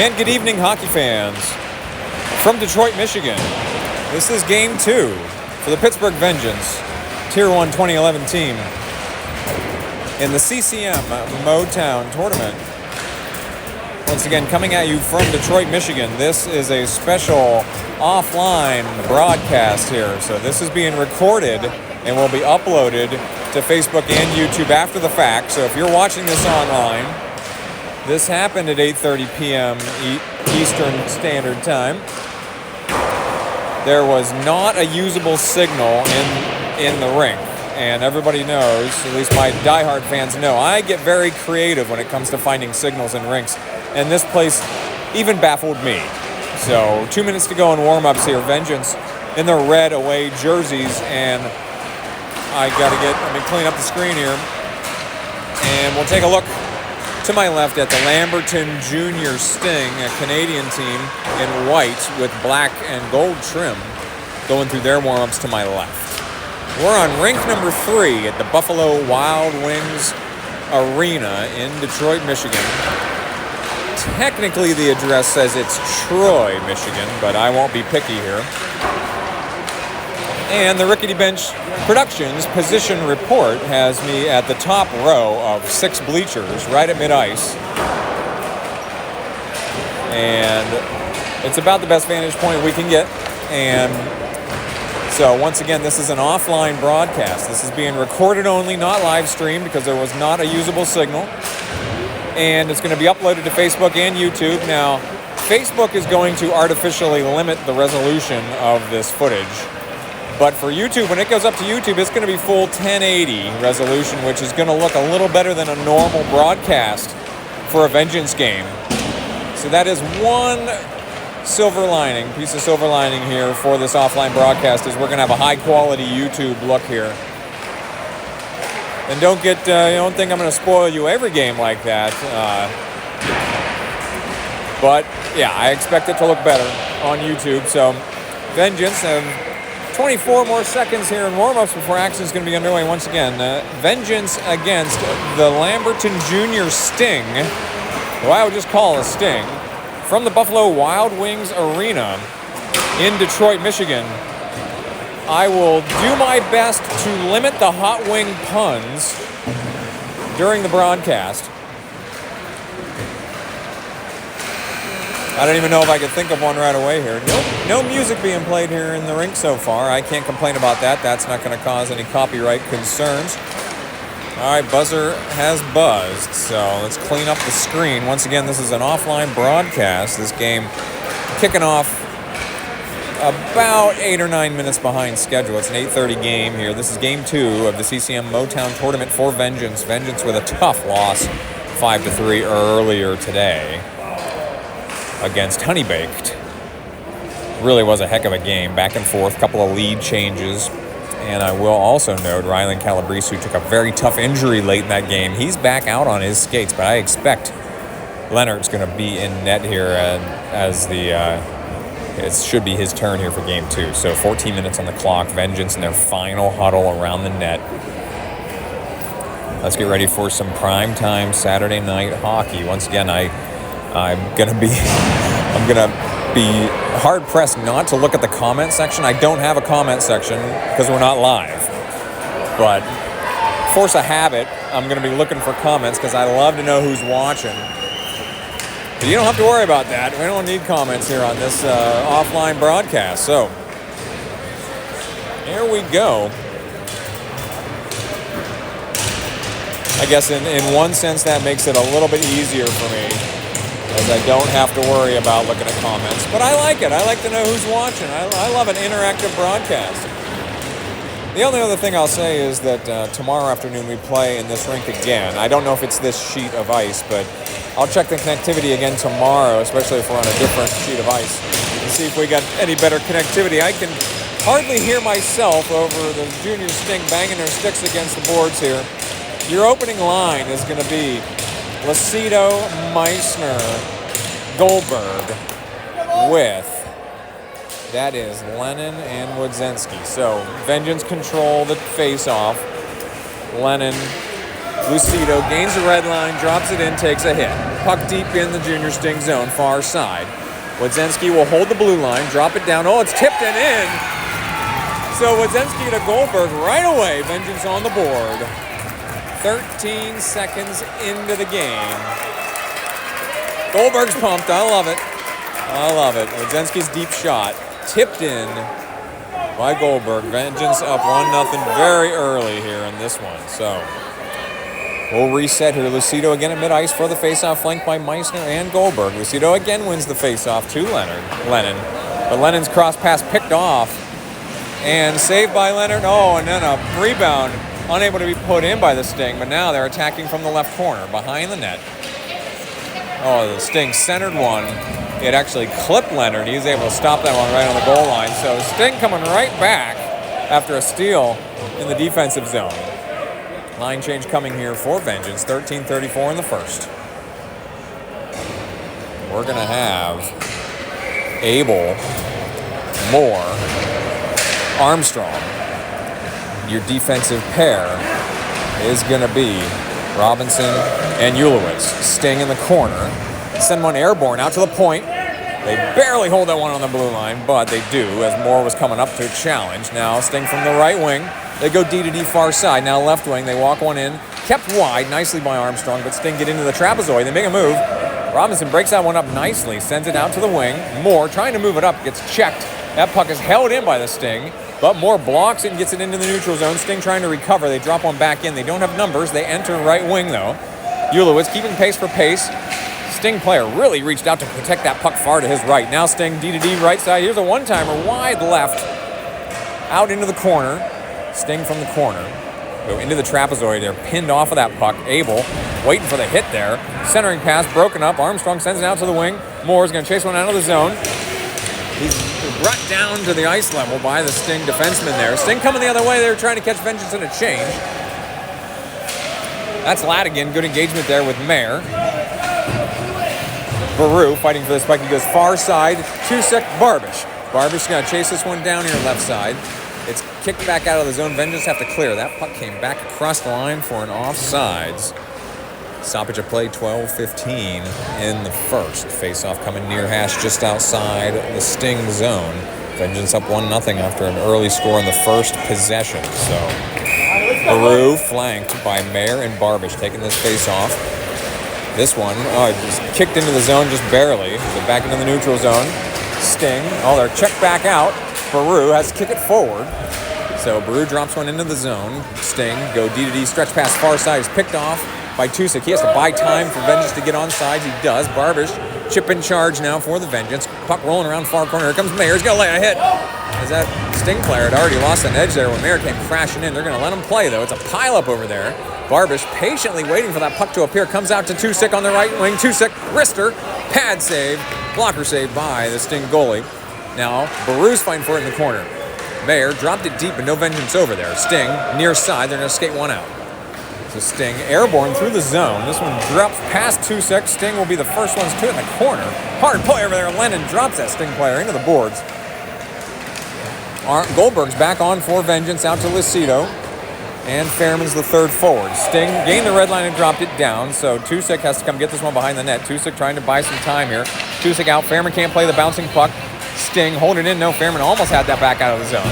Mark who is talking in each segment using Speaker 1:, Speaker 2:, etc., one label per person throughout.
Speaker 1: And good evening, hockey fans. From Detroit, Michigan, this is Game 2 for the Pittsburgh Vengeance, Tier 1 2011 team in the CCM Motown Tournament. Once again, coming at you from Detroit, Michigan. This is a special offline broadcast here. So this is being recorded and will be uploaded to Facebook and YouTube after the fact. So if you're watching this online, this happened at 8:30 p.m. Eastern Standard Time. There was not a usable signal in the rink. And everybody knows, at least my diehard fans know, I get very creative when it comes to finding signals in rinks. And this place even baffled me. So 2 minutes to go in warm-ups here. Vengeance in their red away jerseys. And let me clean up the screen here. And we'll take a look to my left at the Langton Junior Sting, a Canadian team in white with black and gold trim, going through their warm-ups to my left. We're on rink number 3 at the Buffalo Wild Wings Arena in Detroit, Michigan. Technically, the address says it's Troy, Michigan, but I won't be picky here. And the Rickety Bench Productions position report has me at the top row of 6 bleachers right at mid-ice. And it's about the best vantage point we can get. And so once again, this is an offline broadcast. This is being recorded only, not live streamed, because there was not a usable signal. And it's going to be uploaded to Facebook and YouTube. Now, Facebook is going to artificially limit the resolution of this footage. But for YouTube, when it goes up to YouTube, it's going to be full 1080 resolution, which is going to look a little better than a normal broadcast for a Vengeance game. So that is one piece of silver lining here for this offline broadcast, is we're going to have a high-quality YouTube look here. And don't think I'm going to spoil you every game like that. But, yeah, I expect it to look better on YouTube. So, Vengeance have 24 more seconds here in warm-ups before action is going to be underway once again. Vengeance against the Langton Junior Sting, who I would just call a Sting, from the Buffalo Wild Wings Arena in Detroit, Michigan. I will do my best to limit the hot wing puns during the broadcast. I don't even know if I could think of one right away here. No music being played here in the rink so far. I can't complain about that. That's not going to cause any copyright concerns. All right, buzzer has buzzed, so let's clean up the screen. Once again, this is an offline broadcast. This game kicking off about 8 or 9 minutes behind schedule. It's an 8:30 game here. This is Game 2 of the CCM Motown Tournament for Vengeance. Vengeance with a tough loss, 5-3 earlier today against Honey Baked. Really was a heck of a game, back and forth, couple of lead changes. And I will also note Rylan Calabrese, who took a very tough injury late in that game. He's back out on his skates, but I expect Leonard's going to be in net here as it should be his turn here for Game 2. So 14 minutes on the clock. Vengeance in their final huddle around the net. Let's get ready for some primetime Saturday night hockey. Once again, I'm gonna be hard pressed not to look at the comment section. I don't have a comment section because we're not live. But force of habit, I'm gonna be looking for comments because I love to know who's watching. But you don't have to worry about that. We don't need comments here on this offline broadcast. So here we go. I guess in one sense that makes it a little bit easier for me, as I don't have to worry about looking at comments. But I like it. I like to know who's watching. I love an interactive broadcast. The only other thing I'll say is that tomorrow afternoon we play in this rink again. I don't know if it's this sheet of ice, but I'll check the connectivity again tomorrow, especially if we're on a different sheet of ice, and see if we got any better connectivity. I can hardly hear myself over the Junior Sting banging their sticks against the boards here. Your opening line is going to be Lacido, Meissner, Goldberg with, that is Lennon and Wodzinski. So Vengeance control the face-off. Lennon, Lucido gains the red line, drops it in, takes a hit. puck deep in the junior Sting zone, far side. Wodzenski will hold the blue line, drop it down. Oh, it's tipped and in. So Wodzenski to Goldberg right away. Vengeance on the board. 13 seconds into the game. Goldberg's pumped. I love it. I love it. Wodzenski's deep shot. Tipped in by Goldberg. Vengeance up 1-0 very early here in this one. So we'll reset here. Lucido again at mid-ice for the faceoff, flanked by Meissner and Goldberg. Lucido again wins the faceoff to Lennon. But Lennon's cross pass picked off and saved by Leonard. Oh, and then a rebound. Unable to be put in by the Sting, but now they're attacking from the left corner, behind the net. Oh, the Sting centered one. It actually clipped Leonard. He was able to stop that one right on the goal line. So Sting coming right back after a steal in the defensive zone. Line change coming here for Vengeance, 13:34 in the first. We're going to have Abel, Moore, Armstrong. Your defensive pair is going to be Robinson and Ulowitz. Sting in the corner. Send one airborne out to the point. They barely hold that one on the blue line, but they do as Moore was coming up to challenge. Now Sting from the right wing. They go D to D far side. Now left wing. They walk one in. Kept wide nicely by Armstrong, but Sting get into the trapezoid. They make a move. Robinson breaks that one up nicely. Sends it out to the wing. Moore trying to move it up. Gets checked. That puck is held in by the Sting. But Moore blocks it and gets it into the neutral zone. Sting trying to recover. They drop one back in. They don't have numbers. They enter right wing, though. Ulowitz keeping pace for pace. Sting player really reached out to protect that puck far to his right. Now Sting D to D right side. Here's a one-timer wide left. Out into the corner. Sting from the corner. Go into the trapezoid. They're pinned off of that puck. Abel waiting for the hit there. Centering pass broken up. Armstrong sends it out to the wing. Moore's going to chase one out of the zone. He's brought down to the ice level by the Sting defenseman there. Sting coming the other way. They were trying to catch Vengeance in a change. That's Ladigan. Good engagement there with Mayer. Baru fighting for this puck. He goes far side. Tusek, Barbish. Barbish going to chase this one down here left side. It's kicked back out of the zone. Vengeance have to clear. That puck came back across the line for an offsides. Stoppage of play, 12:15 in the first. Face-off coming near hash just outside the Sting zone. Vengeance up 1-0 after an early score in the first possession. So Baru flanked by Mayer and Barbish taking this face-off. This one, just kicked into the zone just barely. But back into the neutral zone. Sting, they're checked back out. Baru has to kick it forward. So Baru drops one into the zone. Sting go D to D, stretch pass far side is picked off by Tusek. He has to buy time for Vengeance to get on sides. He does. Barbish chip in charge now for the Vengeance. Puck rolling around far corner. Here comes Mayer. He's going to lay a hit. As that Sting player had already lost an edge there when Mayer came crashing in. They're going to let him play, though. It's a pileup over there. Barbish patiently waiting for that puck to appear. Comes out to Tusek on the right wing. Tusek, wrister, pad save, blocker save by the Sting goalie. Now, Baru's fighting for it in the corner. Mayer dropped it deep, but no Vengeance over there. Sting, near side. They're going to skate one out. So Sting airborne through the zone. This one drops past Tusek. Sting will be the first ones to it in the corner. Hard play over there. Lennon drops that Sting player into the boards. Goldberg's back on for Vengeance out to Lucido. And Fairman's the third forward. Sting gained the red line and dropped it down. So Tusek has to come get this one behind the net. Tusek trying to buy some time here. Tusek out. Fairman can't play the bouncing puck. Sting holding it in. No, Fairman almost had that back out of the zone.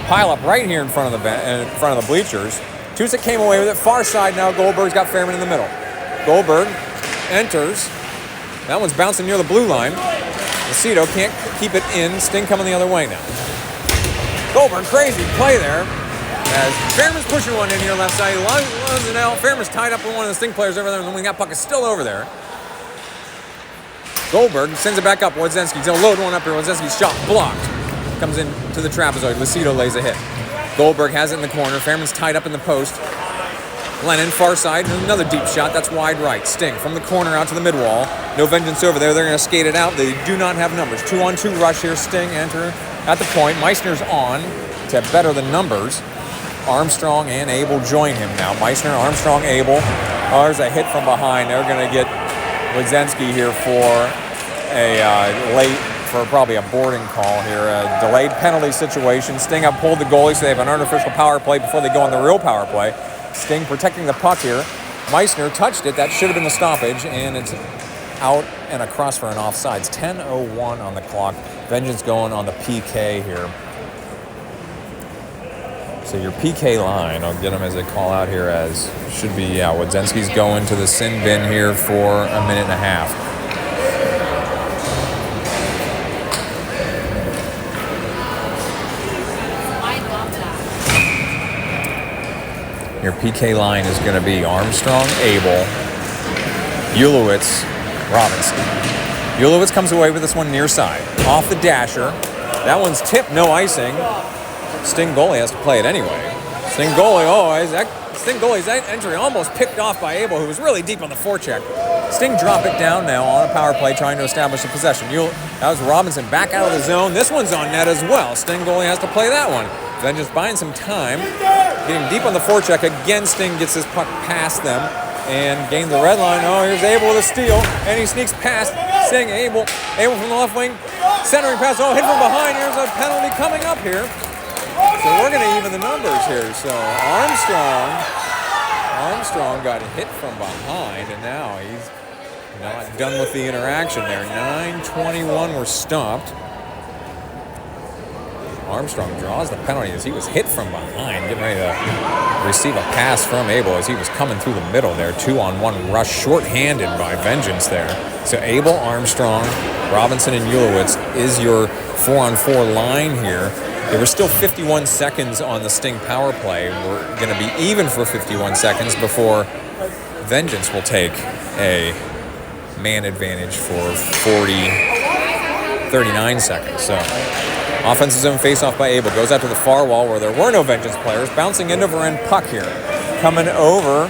Speaker 1: Pile up right here in front of the bleachers. Tusek came away with it. Far side now. Goldberg's got Fairman in the middle. Goldberg enters. That one's bouncing near the blue line. Lucido can't keep it in. Sting coming the other way now. Goldberg, crazy play there. As Fairman's pushing one in here left side. He loves it out. Fairman's tied up with one of the Sting players over there. And the wing, that puck is still over there. Goldberg sends it back up. Wodzenski's going to load one up here. Wodzenski's shot blocked. Comes in to the trapezoid. Lucido lays a hit. Goldberg has it in the corner. Fairman's tied up in the post. Lennon, far side. Another deep shot. That's wide right. Sting from the corner out to the mid-wall. No Vengeance over there. They're going to skate it out. They do not have numbers. 2-on-2 rush here. Sting enter at the point. Meissner's on to better the numbers. Armstrong and Abel join him now. Meissner, Armstrong, Abel. There's a hit from behind. They're going to get Wodzenski here for probably a boarding call here. A delayed penalty situation. Sting have pulled the goalie, so they have an artificial power play before they go on the real power play. Sting protecting the puck here. Meissner touched it. That should have been the stoppage, and it's out and across for an offsides. 10:01 on the clock. Vengeance going on the PK here. So your PK line, I'll get them as they call out here, as should be, Wodzinski's going to the sin bin here for a minute and a half. Your PK line is going to be Armstrong, Abel, Ulowitz, Robinson. Ulowitz comes away with this one near side. Off the dasher. That one's tipped, no icing. Sting goalie has to play it anyway. Sting goalie's entry almost picked off by Abel, who was really deep on the forecheck. Sting drop it down now on a power play, trying to establish a possession. That was Robinson back out of the zone. This one's on net as well. Sting goalie has to play that one. Then just buying some time, getting deep on the forecheck. Again, Sting gets his puck past them and gains the red line. Oh, here's Abel with a steal, and he sneaks past Sting. Abel from the left wing, centering pass. Oh, hit from behind. Here's a penalty coming up here. So we're going to even the numbers here. So Armstrong got hit from behind, and now he's not done with the interaction there. 9:21 were stopped. Armstrong draws the penalty as he was hit from behind, getting ready to receive a pass from Abel as he was coming through the middle there. 2-on-1 rush, short-handed by Vengeance there. So Abel, Armstrong, Robinson, and Ulowitz is your 4-on-4 line here. There were still 51 seconds on the Sting power play. We're going to be even for 51 seconds before Vengeance will take a man advantage for 39 seconds. So offensive zone face-off by Abel. Goes out to the far wall where there were no Vengeance players. Bouncing end over end puck here. Coming over.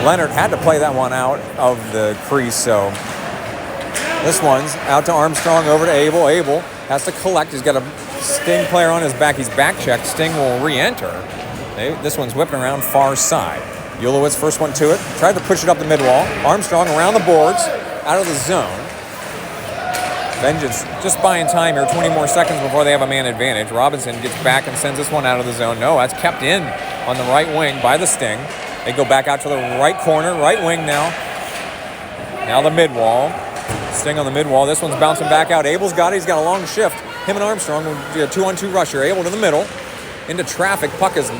Speaker 1: Leonard had to play that one out of the crease, so this one's out to Armstrong, over to Abel. Abel has to collect. He's got a Sting player on his back. He's back-checked. Sting will re-enter. This one's whipping around far side. Ulowitz first one to it. Tried to push it up the mid-wall. Armstrong around the boards, out of the zone. Vengeance just buying time here, 20 more seconds before they have a man advantage. Robinson gets back and sends this one out of the zone. No, that's kept in on the right wing by the Sting. They go back out to the right corner, right wing now. Now the mid-wall. Sting on the mid-wall. This one's bouncing back out. Abel's got it. He's got a long shift. Him and Armstrong will do a 2-on-2 rush here. Abel to the middle. Into traffic. Puck is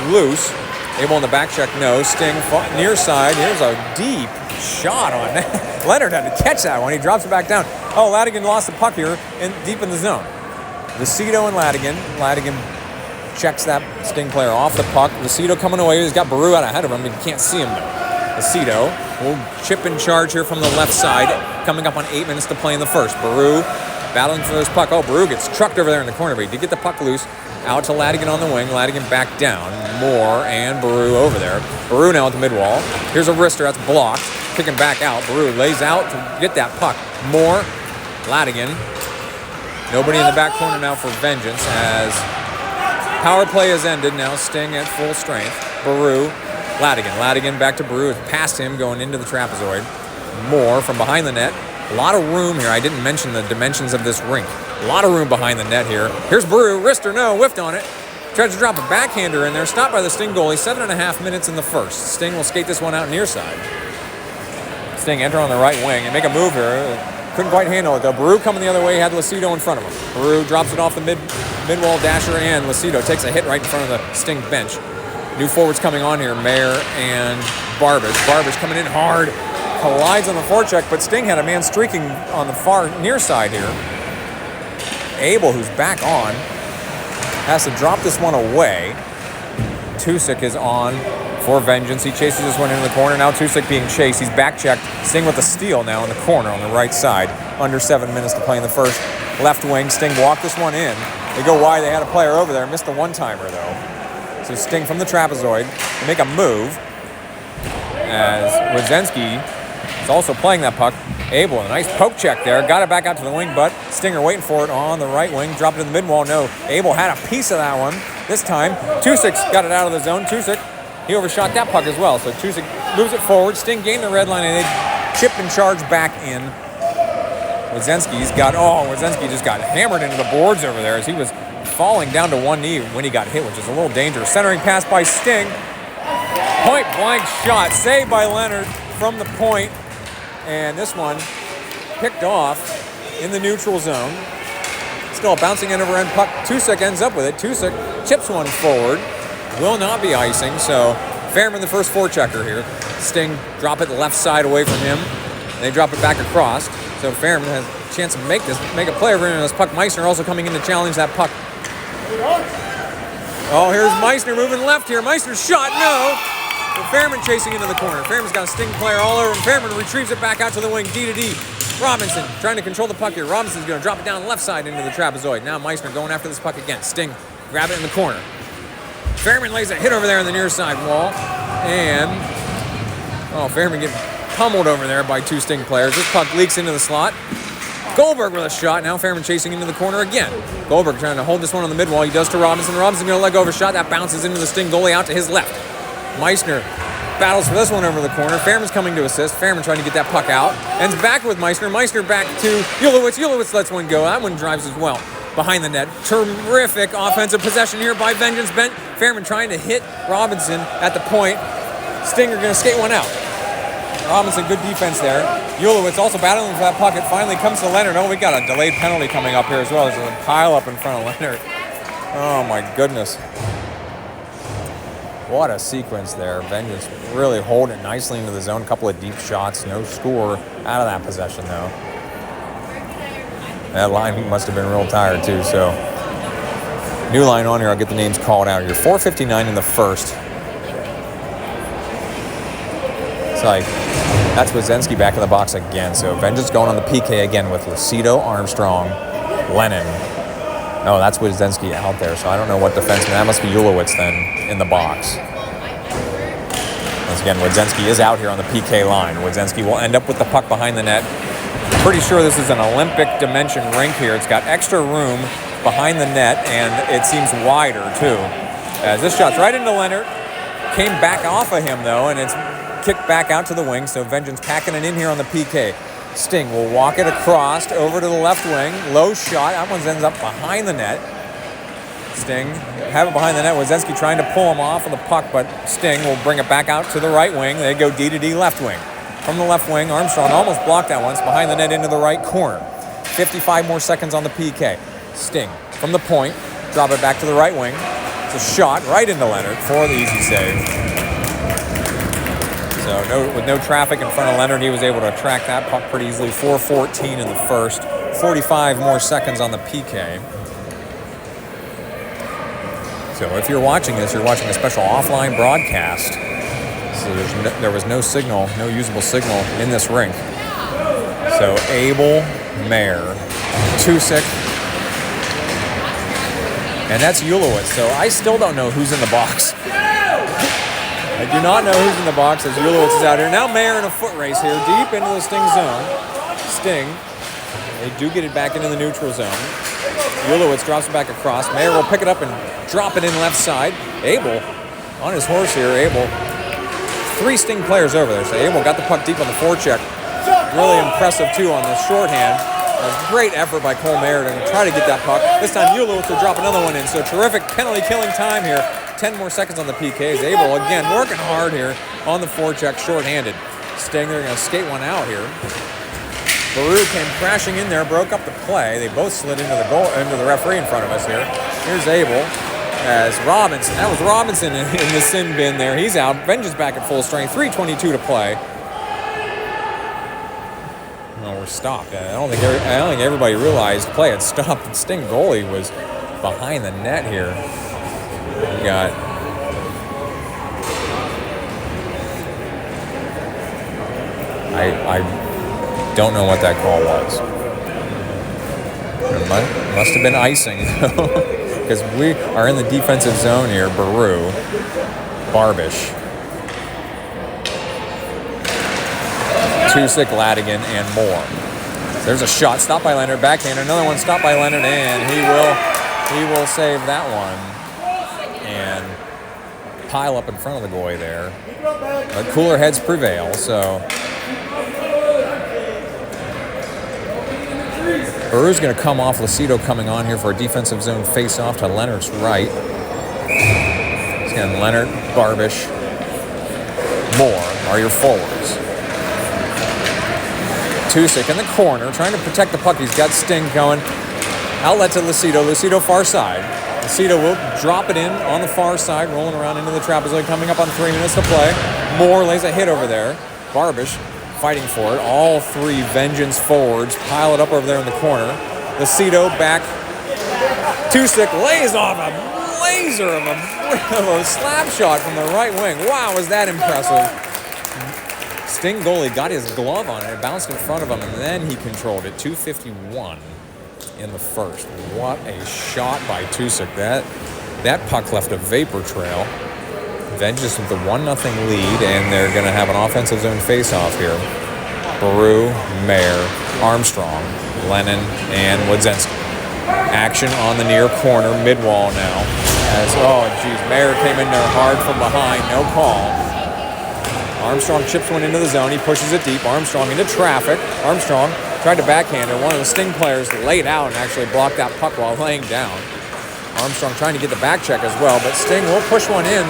Speaker 1: loose. Abel on the back check. No. Sting near side. Here's a deep shot on that. Leonard had to catch that one. He drops it back down. Oh, Ladigan lost the puck here deep in the zone. Lucido and Ladigan. Ladigan checks that Sting player off the puck. Lucido coming away. He's got Baru out ahead of him. You can't see him though. Lucido will chip in charge here from the left side. Coming up on 8 minutes to play in the first. Baru battling for this puck. Oh, Baru gets trucked over there in the corner, but he did get the puck loose. Out to Ladigan on the wing. Ladigan back down. Moore and Baru over there. Baru now at the mid-wall. Here's a wrister. That's blocked. Kicking back out. Baru lays out to get that puck. Moore. Ladigan. Nobody in the back corner now for Vengeance as power play has ended. Now Sting at full strength. Baru. Ladigan back to Baru. Past him going into the trapezoid. Moore from behind the net. A lot of room here. I didn't mention the dimensions of this rink. A lot of room behind the net here. Here's Baru. Wrister, no. Whiffed on it. Tries to drop a backhander in there. Stopped by the Sting goalie. 7.5 minutes in the first. Sting will skate this one out near side. Sting enter on the right wing and make a move here. Couldn't quite handle it though. Baru coming the other way. Had Lucido in front of him. Baru drops it off the mid-wall dasher, and Lucido takes a hit right in front of the Sting bench. New forwards coming on here. Mayer and Barbage. Barbage coming in hard. Collides on the forecheck, but Sting had a man streaking on the far near side here. Abel, who's back on, has to drop this one away. Tusick is on for Vengeance. He chases this one into the corner. Now Tusick being chased. He's back-checked. Sting with the steal now in the corner on the right side. Under 7 minutes to play in the first. Left wing. Sting walked this one in. They go wide. They had a player over there. Missed the one-timer, though. So Sting from the trapezoid. They make a move as Wodzinski is also playing that puck. Abel, a nice poke check there. Got it back out to the wing, but Stinger waiting for it on the right wing. Dropped it in the mid-wall. No. Abel had a piece of that one. This time, Tusick's got it out of the zone. Tusick, he overshot that puck as well. So Tusick moves it forward. Sting gained the red line, and they chip and charge back in. Wodzinski just got hammered into the boards over there as he was falling down to one knee when he got hit, which is a little dangerous. Centering pass by Sting. Point blank shot, saved by Leonard from the point. And this one picked off in the neutral zone. Still a bouncing end over end puck. Tusek ends up with it. Tusek chips one forward. Will not be icing, so Fairman the first forechecker here. Sting drop it the left side away from him. They drop it back across. So Fairman has a chance to make a play over in this puck. Meissner also coming in to challenge that puck. Oh, here's Meissner moving left here. Meissner's shot, no. But Fairman chasing into the corner. Fairman's got a Sting player all over him. Fairman retrieves it back out to the wing, D to D. Robinson trying to control the puck here. Robinson's going to drop it down the left side into the trapezoid. Now Meissner going after this puck again. Sting grab it in the corner. Fairman lays a hit over there on the near side wall. And, Fairman getting pummeled over there by two Sting players. This puck leaks into the slot. Goldberg with a shot. Now Fairman chasing into the corner again. Goldberg trying to hold this one on the mid wall. He does to Robinson. Robinson going to let go of a shot. That bounces into the Sting goalie out to his left. Meissner battles for this one over the corner. Fairman's coming to assist. Fairman trying to get that puck out. Ends back with Meissner. Meissner back to Ulowitz. Ulowitz lets one go. That one drives as well. Behind the net. Terrific offensive possession here by Vengeance Bent. Fairman trying to hit Robinson at the point. Stinger going to skate one out. Robinson, good defense there. Ulowitz also battling for that puck. It finally comes to Leonard. Oh, we got a delayed penalty coming up here as well. There's a pile up in front of Leonard. Oh, my goodness. What a sequence there. Vengeance really holding it nicely into the zone. A couple of deep shots. No score out of that possession, though. That line must have been real tired, too. So, new line on here. I'll get the names called out here. 4:59 in the first. It's like, that's Wozensky back in the box again. So, Vengeance going on the PK again with Lucido, Armstrong, Lennon. No, that's Wozensky out there. So, I don't know what defenseman. That must be Ulowitz then in the box. Once again, Wozensky is out here on the PK line. Wozensky will end up with the puck behind the net. Pretty sure this is an Olympic dimension rink here. It's got extra room behind the net, and it seems wider, too. As this shot's right into Leonard. Came back off of him, though, and it's kicked back out to the wing. So Vengeance packing it in here on the PK. Sting will walk it across over to the left wing. Low shot. That one ends up behind the net. Sting have it behind the net. Wozensky trying to pull him off of the puck, but Sting will bring it back out to the right wing. They go D to D left wing. From the left wing, Armstrong almost blocked that once. Behind the net into the right corner. 55 more seconds on the PK. Sting from the point. Drop it back to the right wing. It's a shot right into Leonard for the easy save. So with no traffic in front of Leonard, he was able to track that puck pretty easily. 4:14 in the first. 45 more seconds on the PK. So if you're watching this, you're watching a special offline broadcast. So there was no signal, no usable signal in this rink. So Abel, Mayer, Tusek, and that's Ulowitz. So I still don't know who's in the box. I do not know who's in the box as Ulowitz is out here. Now Mayer in a foot race here, deep into the Sting zone. Sting, they do get it back into the neutral zone. Ulowitz drops it back across. Mayer will pick it up and drop it in left side. Abel on his horse here. Abel. Three Sting players over there. So Abel got the puck deep on the forecheck. Really impressive, too, on the shorthand. A great effort by Cole Mayer to try to get that puck. This time Ulowitz will drop another one in. So terrific penalty-killing time here. 10 more seconds on the PKs. Abel, again, working hard here on the forecheck, shorthanded. Sting, they're going to skate one out here. Baru came crashing in there, broke up the play. They both slid into the referee in front of us here. Here's Abel. As Robinson, that was Robinson in the sin bin there. He's out. Vengeance back at full strength. 3:22 to play. No, we're stopped. I don't think everybody realized play had stopped. The Sting goalie was behind the net here. We got I don't know what that call was. It must have been icing though. Because we are in the defensive zone here. Baru, Barbish, Tusek, Ladigan, and more. There's a shot stopped by Leonard, backhand. Another one stopped by Leonard, and he will save that one and pile up in front of the goalie there. But cooler heads prevail. So Baru's going to come off. Lucido coming on here for a defensive zone face-off to Leonard's right. Again, Leonard, Barbish, Moore are your forwards. Tusick in the corner, trying to protect the puck. He's got Sting going. Outlet to Lucido. Lucido far side. Lucido will drop it in on the far side, rolling around into the trapezoid, coming up on 3 minutes to play. Moore lays a hit over there. Barbish fighting for it. All three Vengeance forwards pile it up over there in the corner. Lucido back. Tusick lays off a laser of a slap shot from the right wing. Wow, was that impressive. Sting goalie got his glove on it. It bounced in front of him, and then he controlled it. 2:51 in the first. What a shot by Tusick. That puck left a vapor trail. Vengeance with the 1-0 lead, and they're going to have an offensive zone face-off here. Baru, Mayer, Armstrong, Lennon, and Wodzinski. Action on the near corner, mid-wall now. Mayer came in there hard from behind, no call. Armstrong chips one into the zone. He pushes it deep. Armstrong into traffic. Armstrong tried to backhand her. One of the Sting players laid out and actually blocked that puck while laying down. Armstrong trying to get the back check as well, but Sting will push one in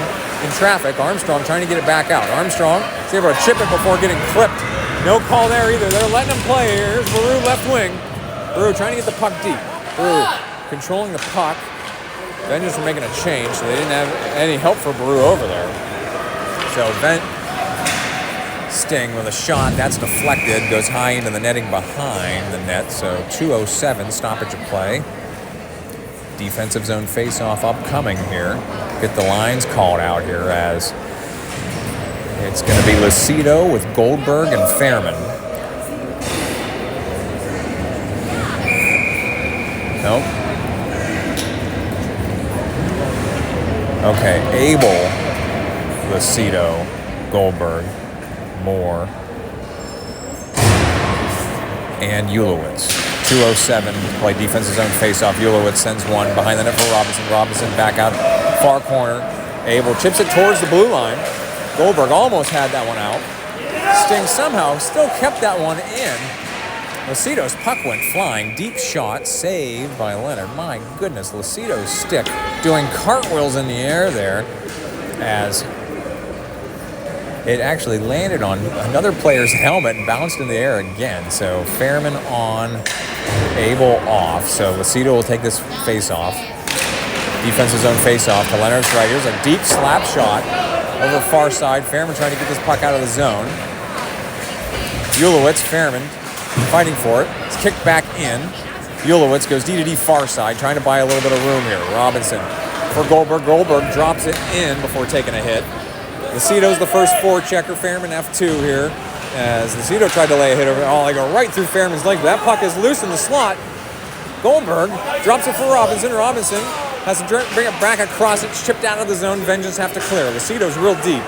Speaker 1: traffic. Armstrong trying to get it back out. Armstrong is able to chip it before getting clipped. No call there either. They're letting him play here. Here's Baru left wing. Baru trying to get the puck deep. Baru controlling the puck. Vengeance were making a change, so they didn't have any help for Baru over there. So Sting with a shot. That's deflected. Goes high into the netting behind the net. So 2:07 stoppage of play. Defensive zone face-off upcoming here. Get the lines called out here as it's going to be Lucido with Goldberg and Fairman. Nope. Okay, Abel, Lucido, Goldberg, Moore, and Ulowitz. 2:07 play defensive zone face-off. Ulowitz sends one behind the net for Robinson. Robinson back out far corner. Abel chips it towards the blue line. Goldberg almost had that one out. Sting somehow still kept that one in. Lucido's puck went flying. Deep shot saved by Leonard. My goodness, Lucido's stick doing cartwheels in the air there as it actually landed on another player's helmet and bounced in the air again. So Fairman on, Abel off. So Lucido will take this face-off. Defensive zone face-off to Leonard's right. Here's a deep slap shot over far side. Fairman trying to get this puck out of the zone. Ulowitz, Fairman fighting for it. It's kicked back in. Ulowitz goes D to D far side, trying to buy a little bit of room here. Robinson for Goldberg. Goldberg drops it in before taking a hit. Lucido's the first forechecker. Fairman F2 here. As Lucido tried to lay a hit over. They go right through Fairman's leg. That puck is loose in the slot. Goldberg drops it for Robinson. Robinson has to bring it back across. It's chipped out of the zone. Vengeance have to clear. Lucido's real deep.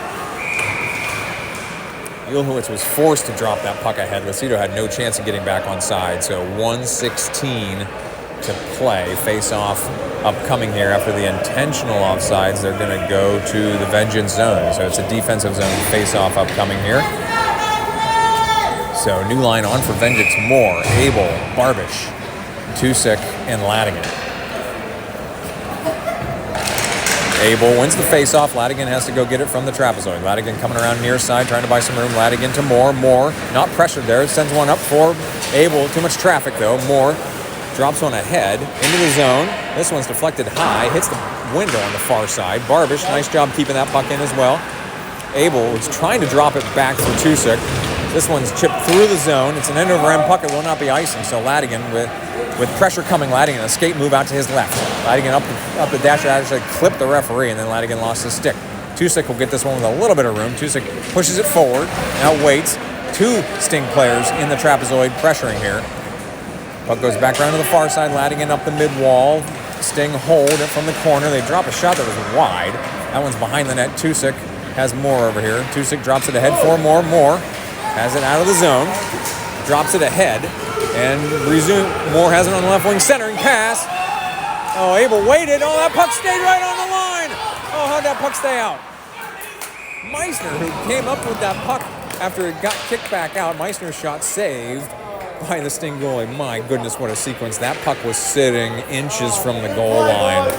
Speaker 1: Ulowitz was forced to drop that puck ahead. Lucido had no chance of getting back on side. So 1:16 to play. Face-off upcoming here. After the intentional offsides, they're going to go to the Vengeance zone. So it's a defensive zone face-off upcoming here. So new line on for Vengeance. Moore, Abel, Barbish, Tusick, and Ladigan. Abel wins the face-off. Ladigan has to go get it from the trapezoid. Ladigan coming around near side, trying to buy some room. Ladigan to Moore. Moore not pressured there. Sends one up for Abel. Too much traffic, though. Moore drops one ahead into the zone. This one's deflected high. Hits the window on the far side. Barbish, nice job keeping that puck in as well. Abel was trying to drop it back for Tusick. This one's chipped through the zone. It's an end-over-end puck. It will not be icing. So Ladigan with pressure coming, Ladigan, a skate move out to his left. Ladigan up the dasher, actually clipped the referee, and then Ladigan lost his stick. Tusick will get this one with a little bit of room. Tusick pushes it forward, now waits. Two Sting players in the trapezoid pressuring here. Puck goes back around to the far side. Ladigan up the mid-wall. Sting hold it from the corner. They drop a shot that was wide. That one's behind the net. Tusick has Moore over here. Tusick drops it ahead for Moore. Moore has it out of the zone. Drops it ahead. And resume. Moore has it on the left wing, centering pass. Oh, Abel waited. Oh, that puck stayed right on the line. Oh, how'd that puck stay out? Meissner, who came up with that puck after it got kicked back out. Meissner's shot saved by the Sting goalie. My goodness, what a sequence. That puck was sitting inches from the goal line.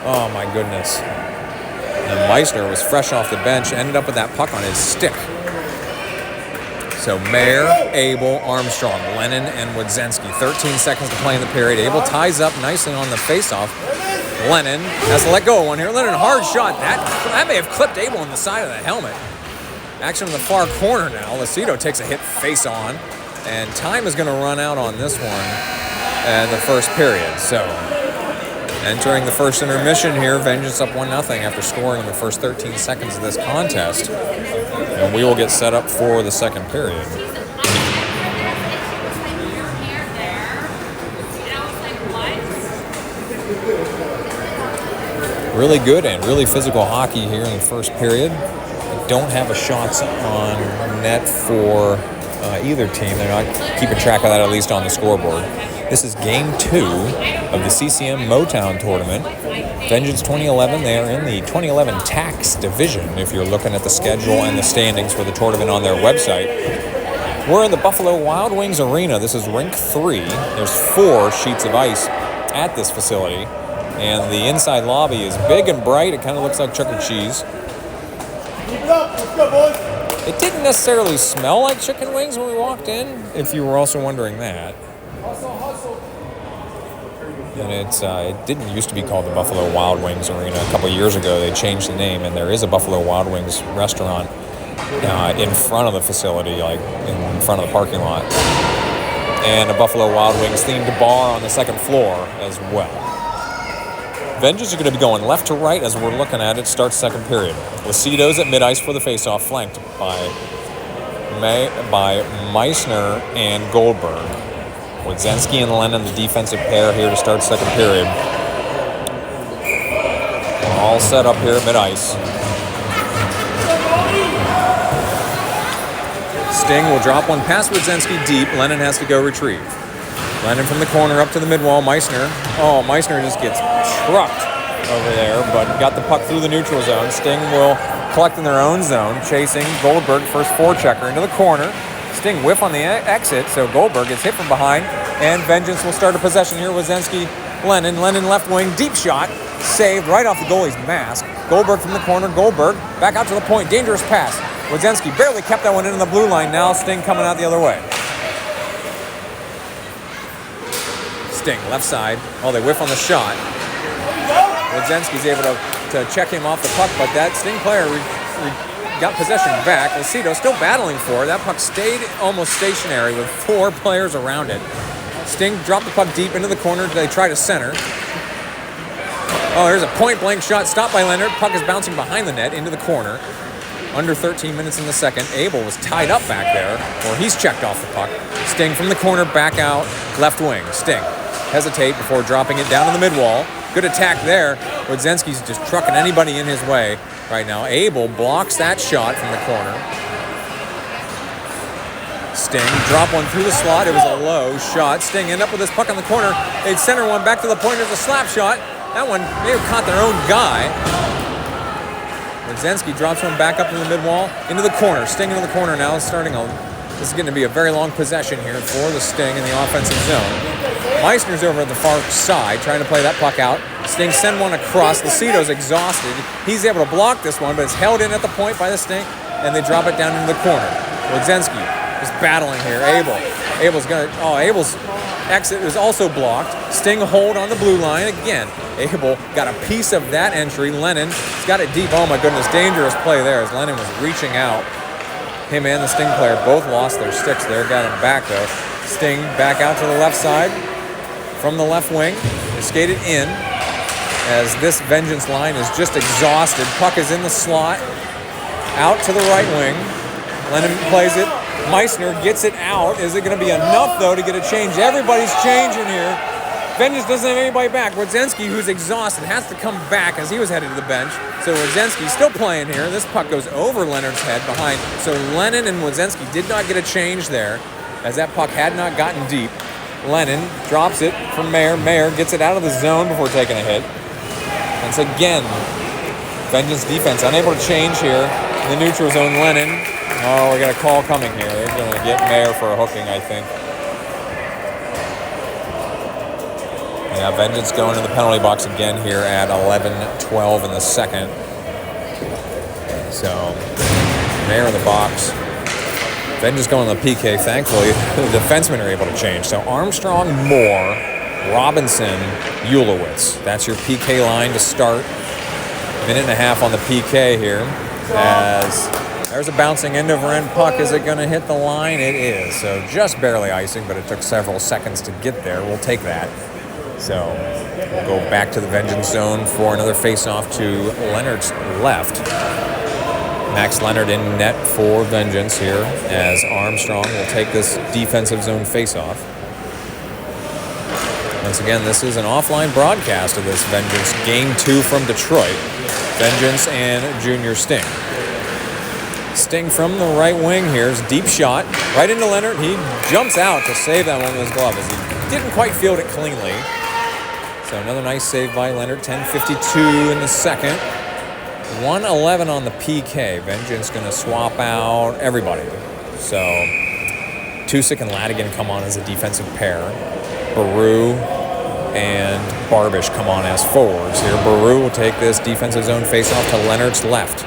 Speaker 1: Oh, my goodness. And Meissner was fresh off the bench, ended up with that puck on his stick. So Mayer, Abel, Armstrong, Lennon, and Wodzinski. 13 seconds to play in the period. Abel ties up nicely on the faceoff. Lennon has to let go of one here. Lennon, hard shot. That may have clipped Abel on the side of the helmet. Action in the far corner now. Lucido takes a hit face on. And time is going to run out on this one in the first period. So entering the first intermission here, Vengeance up 1-0 after scoring in the first 13 seconds of this contest. And we will get set up for the second period. Really good and really physical hockey here in the first period. Don't have a shots on net for either team. They're not keeping track of that, at least on the scoreboard. This is game 2 of the CCM Motown tournament. Vengeance 2011, they are in the 2011 tax division, if you're looking at the schedule and the standings for the tournament on their website. We're in the Buffalo Wild Wings Arena. This is rink 3. There's 4 sheets of ice at this facility. And the inside lobby is big and bright. It kind of looks like Chuck E. Cheese. It didn't necessarily smell like chicken wings when we walked in, if you were also wondering that. And it didn't used to be called the Buffalo Wild Wings Arena. A couple of years ago, they changed the name, and there is a Buffalo Wild Wings restaurant in front of the facility, like in front of the parking lot. And a Buffalo Wild Wings themed bar on the second floor as well. Vengeance are going to be going left to right as we're looking at it. Starts second period. Lucido's at mid-ice for the faceoff, flanked by Meissner and Goldberg. Wodzinski and Lennon, the defensive pair here to start second period. All set up here at mid-ice. Sting will drop one past Wodzinski deep. Lennon has to go retrieve. Lennon from the corner up to the mid-wall. Meissner. Oh, Meissner just gets trucked over there, but got the puck through the neutral zone. Sting will collect in their own zone, chasing Goldberg, first forechecker into the corner. Sting whiff on the exit, so Goldberg gets hit from behind, and Vengeance will start a possession here. Wodzinski, Lennon left wing, deep shot, saved right off the goalie's mask. Goldberg from the corner, Goldberg back out to the point, dangerous pass. Wodzinski barely kept that one into the blue line. Now Sting coming out the other way. Sting, left side. Oh, they whiff on the shot. Wodzinski's able to check him off the puck, but that Sting player got possession back. Lucido still battling for it. That puck stayed almost stationary with 4 players around it. Sting dropped the puck deep into the corner. They try to center. Oh, there's a point-blank shot stopped by Leonard. Puck is bouncing behind the net into the corner. Under 13 minutes in the second. Abel was tied up back there, or he's checked off the puck. Sting from the corner, back out, left wing. Sting hesitate before dropping it down to the mid-wall. Good attack there. Wodzinski's just trucking anybody in his way right now. Abel blocks that shot from the corner. Sting drop one through the slot. It was a low shot. Sting end up with this puck on the corner. They'd center one back to the point. There's a slap shot. That one may have caught their own guy. Wodzinski drops one back up to the mid-wall, into the corner. Sting into the corner now, this is going to be a very long possession here for the Sting in the offensive zone. Meissner's over at the far side, trying to play that puck out. Sting send one across. Lucido's exhausted. He's able to block this one, but it's held in at the point by the Sting, and they drop it down into the corner. Wodzinski is battling here. Abel's exit is also blocked. Sting hold on the blue line again. Abel got a piece of that entry. Lennon's got it deep. Oh my goodness, dangerous play there as Lennon was reaching out. Him and the Sting player both lost their sticks there. Got him back though. Sting back out to the left side from the left wing. They skated in as this Vengeance line is just exhausted. Puck is in the slot. Out to the right wing. Lennon plays it. Meissner gets it out. Is it going to be enough, though, to get a change? Everybody's changing here. Vengeance doesn't have anybody back. Wodzinski, who's exhausted, has to come back as he was headed to the bench. So Wodzinski's still playing here. This puck goes over Leonard's head behind. So Lennon and Wodzinski did not get a change there as that puck had not gotten deep. Lennon drops it from Mayer. Mayer gets it out of the zone before taking a hit. Once again, Vengeance defense unable to change here. In the neutral zone, Lennon. Oh, we got a call coming here. They're going to get Mayer for a hooking, I think. Yeah, Vengeance going to the penalty box again here at 11-12 in the second. So, Mayer in the box. Vengeance going on the PK. Thankfully, the defensemen are able to change. So, Armstrong, Moore, Robinson, Ulowitz. That's your PK line to start. Minute and a half on the PK here. As there's a bouncing end over end puck. Is it going to hit the line? It is. So, just barely icing, but it took several seconds to get there. We'll take that. So, we'll go back to the Vengeance zone for another face-off to Leonard's left. Max Leonard in net for Vengeance here as Armstrong will take this defensive zone face-off. Once again, this is an offline broadcast of this Vengeance Game 2 from Detroit. Vengeance and Junior Sting. Sting from the right wing here is deep shot. Right into Leonard. He jumps out to save that one with his glove as he didn't quite field it cleanly. So another nice save by Leonard. 10:52 in the second. 1:11 on the PK. Vengeance going to swap out everybody. So Tusick and Ladigan come on as a defensive pair. Baru and Barbish come on as forwards here. Baru will take this defensive zone face-off to Leonard's left.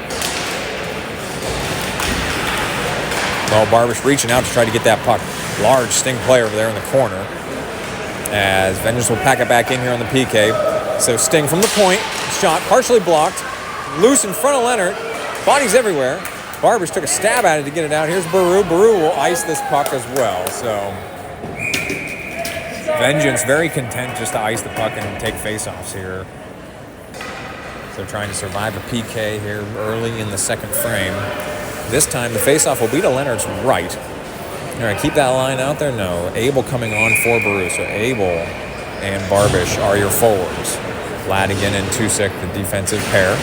Speaker 1: Well, Barbish reaching out to try to get that puck. Large Sting player over there in the corner. As Vengeance will pack it back in here on the PK. So Sting from the point. Shot partially blocked. Loose in front of Leonard. Bodies everywhere. Barbish took a stab at it to get it out. Here's Baru. Baru will ice this puck as well. So Vengeance very content just to ice the puck and take faceoffs here. So trying to survive a PK here early in the second frame. This time the faceoff will be to Leonard's right. All right, keep that line out there. No, Abel coming on for Baru. So Abel and Barbish are your forwards. Ladigan and Tusick, the defensive pair.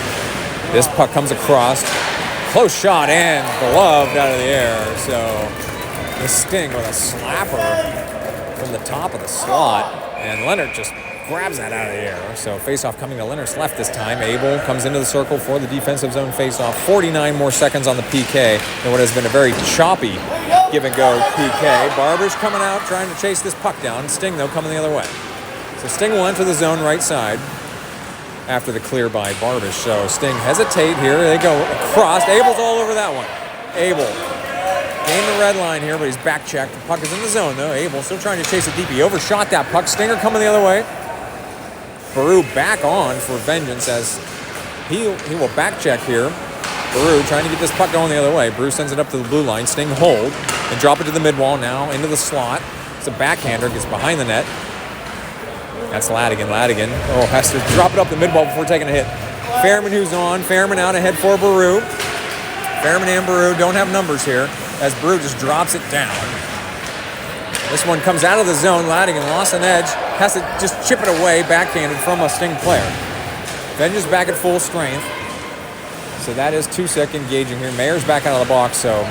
Speaker 1: This puck comes across. Close shot and gloved out of the air. So the Sting with a slapper from the top of the slot. And Leonard just grabs that out of the air. So face-off coming to Leonard's left this time. Abel comes into the circle for the defensive zone face-off. 49 more seconds on the PK in what has been a very choppy give-and-go PK. Barbish coming out trying to chase this puck down. Sting, though, coming the other way. So Sting will enter the zone right side after the clear by Barbish. So Sting hesitate here. They go across. Abel's all over that one. Abel gained the red line here, but he's back-checked. The puck is in the zone, though. Abel still trying to chase it deep. He overshot that puck. Stinger coming the other way. Baru back on for Vengeance as he will back-check here. Baru trying to get this puck going the other way. Baru sends it up to the blue line. Sting hold and drop it to the mid-wall now into the slot. It's a backhander. Gets behind the net. That's Ladigan. Ladigan, has to drop it up the mid-wall before taking a hit. Fairman who's on. Fairman out ahead for Baru. Fairman and Baru don't have numbers here as Baru just drops it down. This one comes out of the zone. Ladigan lost an edge. Has to just chip it away backhanded from a Sting player. Vengeance back at full strength. So that is Tusick engaging here. Mayer's back out of the box. So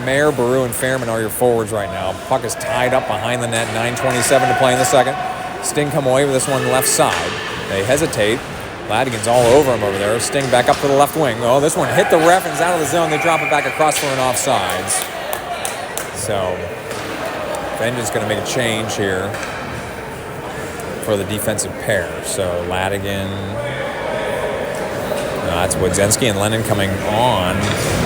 Speaker 1: Mayer, Baru, and Fairman are your forwards right now. Puck is tied up behind the net. 9:27 to play in the second. Sting come away with this one left side. They hesitate. Ladigan's all over him over there. Sting back up to the left wing. Oh, this one hit the ref and is out of the zone. They drop it back across for an offsides. So Vengeance going to make a change here for the defensive pair. So Ladigan, that's Wodzinski and Lennon coming on.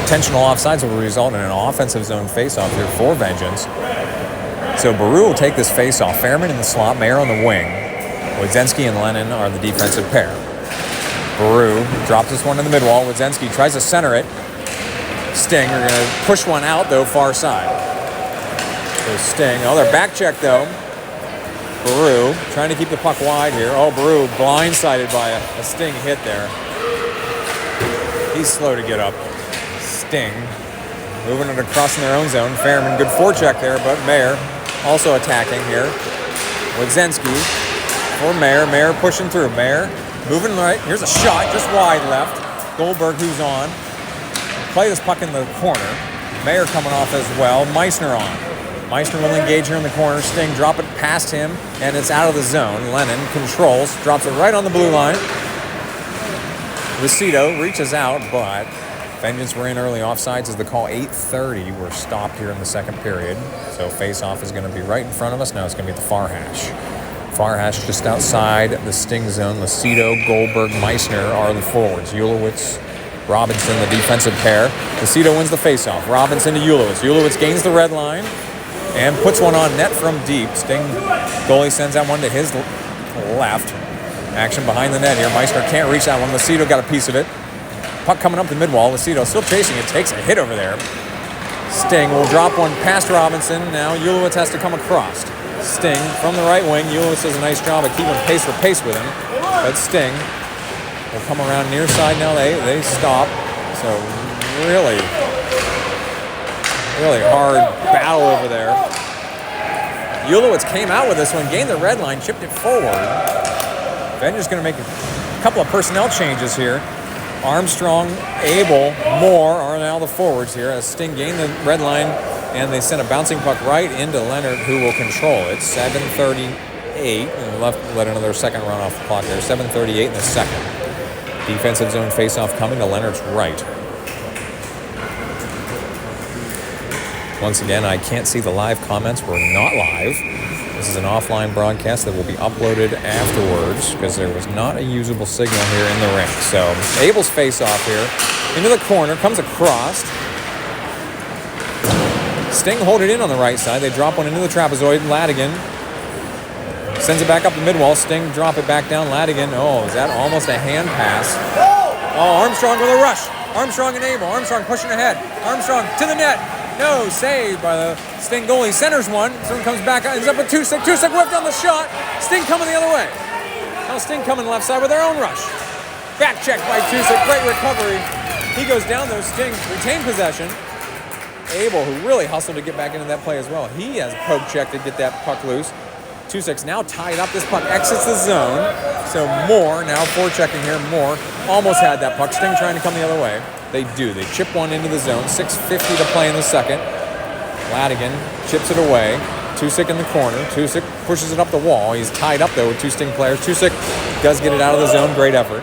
Speaker 1: Intentional offsides will result in an offensive zone faceoff here for Vengeance. So Baru will take this faceoff. Fairman in the slot, Mayer on the wing. Wodzinski and Lennon are the defensive pair. Baru drops this one in the mid-wall. Wodzinski tries to center it. Sting are going to push one out, though, far side. So Sting, they're back check, though. Baru trying to keep the puck wide here. Oh, Baru blindsided by a Sting hit there. He's slow to get up. Sting moving it across in their own zone. Fairman, good forecheck there, but Mayer also attacking here. Wodzinski for Mayer. Mayer pushing through. Mayer moving right. Here's a shot just wide left. Goldberg, who's on. Play this puck in the corner. Mayer coming off as well. Meissner on. Meissner will engage here in the corner. Sting drop it past him, and it's out of the zone. Lennon controls, drops it right on the blue line. Lucido reaches out, but Vengeance were in early offsides as the call. 8:30 were stopped here in the second period. So face-off is going to be right in front of us. Now it's going to be at the far hash. Far hash just outside the Sting zone. Lucido, Goldberg, Meissner are the forwards. Ulowitz Robinson, the defensive pair. Lucido wins the faceoff. Robinson to Ulowitz. Ulowitz gains the red line and puts one on net from deep. Sting goalie sends that one to his left. Action behind the net here. Meissner can't reach that one. Lucido got a piece of it. Puck coming up the mid-wall. Lucido still chasing it. Takes a hit over there. Sting will drop one past Robinson. Now Ulowitz has to come across. Sting from the right wing. Ulowitz does a nice job of keeping pace for pace with him. But Sting will come around near side now. They stop. So really hard battle over there. Ulowitz came out with this one, gained the red line, chipped it forward. Venger's going to make a couple of personnel changes here. Armstrong, Abel, Moore are now the forwards here as Sting gained the red line, and they sent a bouncing puck right into Leonard, who will control it. 7:38, and let another second run off the clock there. 7:38 in the second. Defensive zone faceoff coming to Leonard's right. Once again, I can't see the live comments. We're not live. This is an offline broadcast that will be uploaded afterwards because there was not a usable signal here in the rink. So Abel's face-off here into the corner, comes across. Sting hold it in on the right side. They drop one into the trapezoid. Ladigan sends it back up the mid-wall. Sting drop it back down. Ladigan, oh, is that almost a hand pass? Oh, Armstrong with a rush. Armstrong and Abel. Armstrong pushing ahead. Armstrong to the net. No, saved by the Sting goalie. Centers one. Someone comes back. Ends up with Tusick. Tusick whipped on the shot. Sting coming the other way. Now Sting coming left side with their own rush. Back check by Tusick. Great recovery. He goes down though. Sting retained possession. Abel, who really hustled to get back into that play as well. He has poke check to get that puck loose. Tusick's now tied up. This puck exits the zone. So Moore now forechecking here. Moore almost had that puck. Sting trying to come the other way. They do. They chip one into the zone. 6:50 to play in the second. Ladigan chips it away. Tusick in the corner. Tusick pushes it up the wall. He's tied up, though, with two Sting players. Tusick does get it out of the zone. Great effort.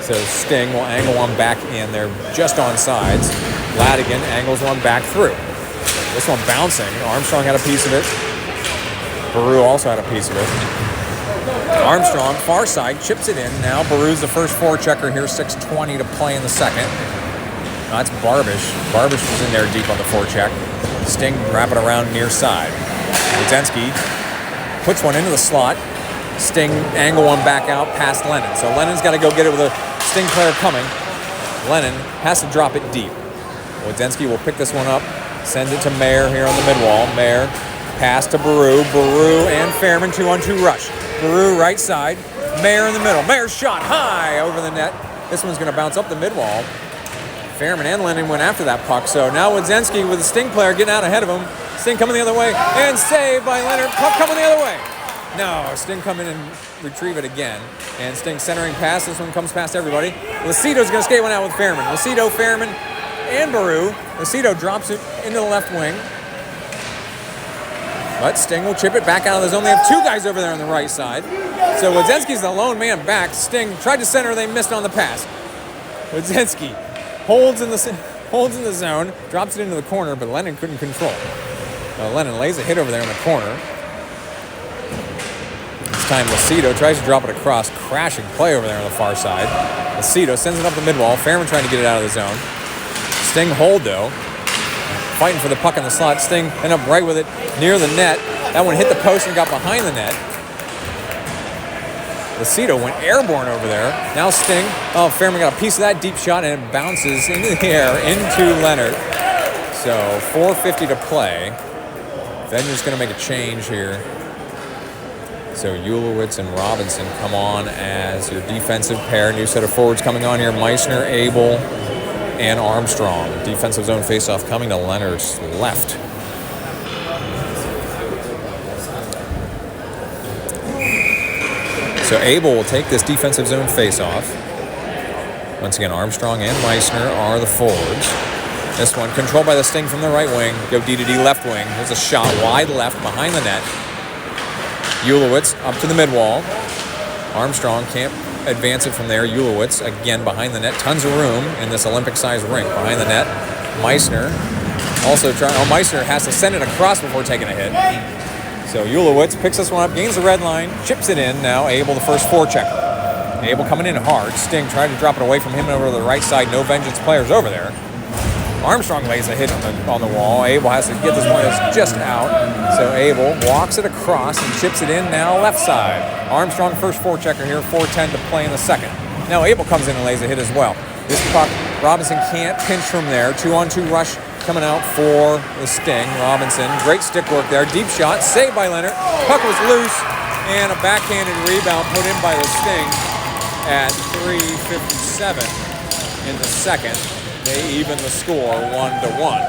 Speaker 1: So Sting will angle one back in. They're just on sides. Ladigan angles one back through. This one bouncing. Armstrong had a piece of it. Baru also had a piece of it. Armstrong, far side, chips it in. Now Baru's the first forechecker here. 6:20 to play in the second. That's Barbish. Barbish was in there deep on the forecheck. Sting wrap it around near side. Wojcicki puts one into the slot. Sting angle one back out past Lennon. So Lennon's got to go get it with a Sting player coming. Lennon has to drop it deep. Wojcicki will pick this one up. Sends it to Mayer here on the mid-wall. Mayer pass to Baru. Baru and Fairman 2-on-2 rush. Baru right side. Mayer in the middle. Mayer's shot high over the net. This one's going to bounce up the mid-wall. Fairman and Lennon went after that puck. So now Wojcicki with the Sting player getting out ahead of him. Sting coming the other way. And saved by Leonard. Puck coming the other way. No, Sting come in and retrieve it again. And Sting centering pass. This one comes past everybody. Lucido's going to skate one out with Fairman. Lucido, Fairman, and Baru. Lucido drops it into the left wing. But Sting will chip it back out of the zone. They have two guys over there on the right side. So Wojcicki's the lone man back. Sting tried to center. They missed on the pass. Wojcicki holds in the zone, drops it into the corner, but Lennon couldn't control. Lennon lays a hit over there in the corner. This time Lucido tries to drop it across. Crashing play over there on the far side. Lucido sends it up the mid-wall. Fairman trying to get it out of the zone. Sting hold, though. Fighting for the puck in the slot. Sting ended up right with it near the net. That one hit the post and got behind the net. Lucido went airborne over there. Now Sting. Oh, Fairman got a piece of that deep shot and it bounces into the air into Leonard. So 4:50 to play. Venger's going to make a change here. So Ulowitz and Robinson come on as your defensive pair. New set of forwards coming on here. Meissner, Abel, and Armstrong. Defensive zone faceoff coming to Leonard's left. So Abel will take this defensive zone faceoff. Once again, Armstrong and Meissner are the forwards. This one controlled by the Sting from the right wing. Go D to D left wing. There's a shot wide left behind the net. Ulowitz up to the mid-wall. Armstrong can't advance it from there. Ulowitz again behind the net. Tons of room in this Olympic-sized rink behind the net. Meissner also trying. Oh, Meissner has to send it across before taking a hit. So Ulowitz picks this one up, gains the red line, chips it in. Now Abel, the first forechecker. Abel coming in hard. Sting trying to drop it away from him over to the right side. No Vengeance players over there. Armstrong lays a hit on the wall. Abel has to get this one. It's just out. So Abel walks it across and chips it in now left side. Armstrong first forechecker here. 4:10 to play in the second. Now Abel comes in and lays a hit as well. This puck, Robinson can't pinch from there. 2-on-2 rush coming out for the Sting. Robinson, great stick work there. Deep shot, saved by Leonard. Puck was loose, and a backhanded rebound put in by the Sting at 3:57 in the second. They even the score 1-1.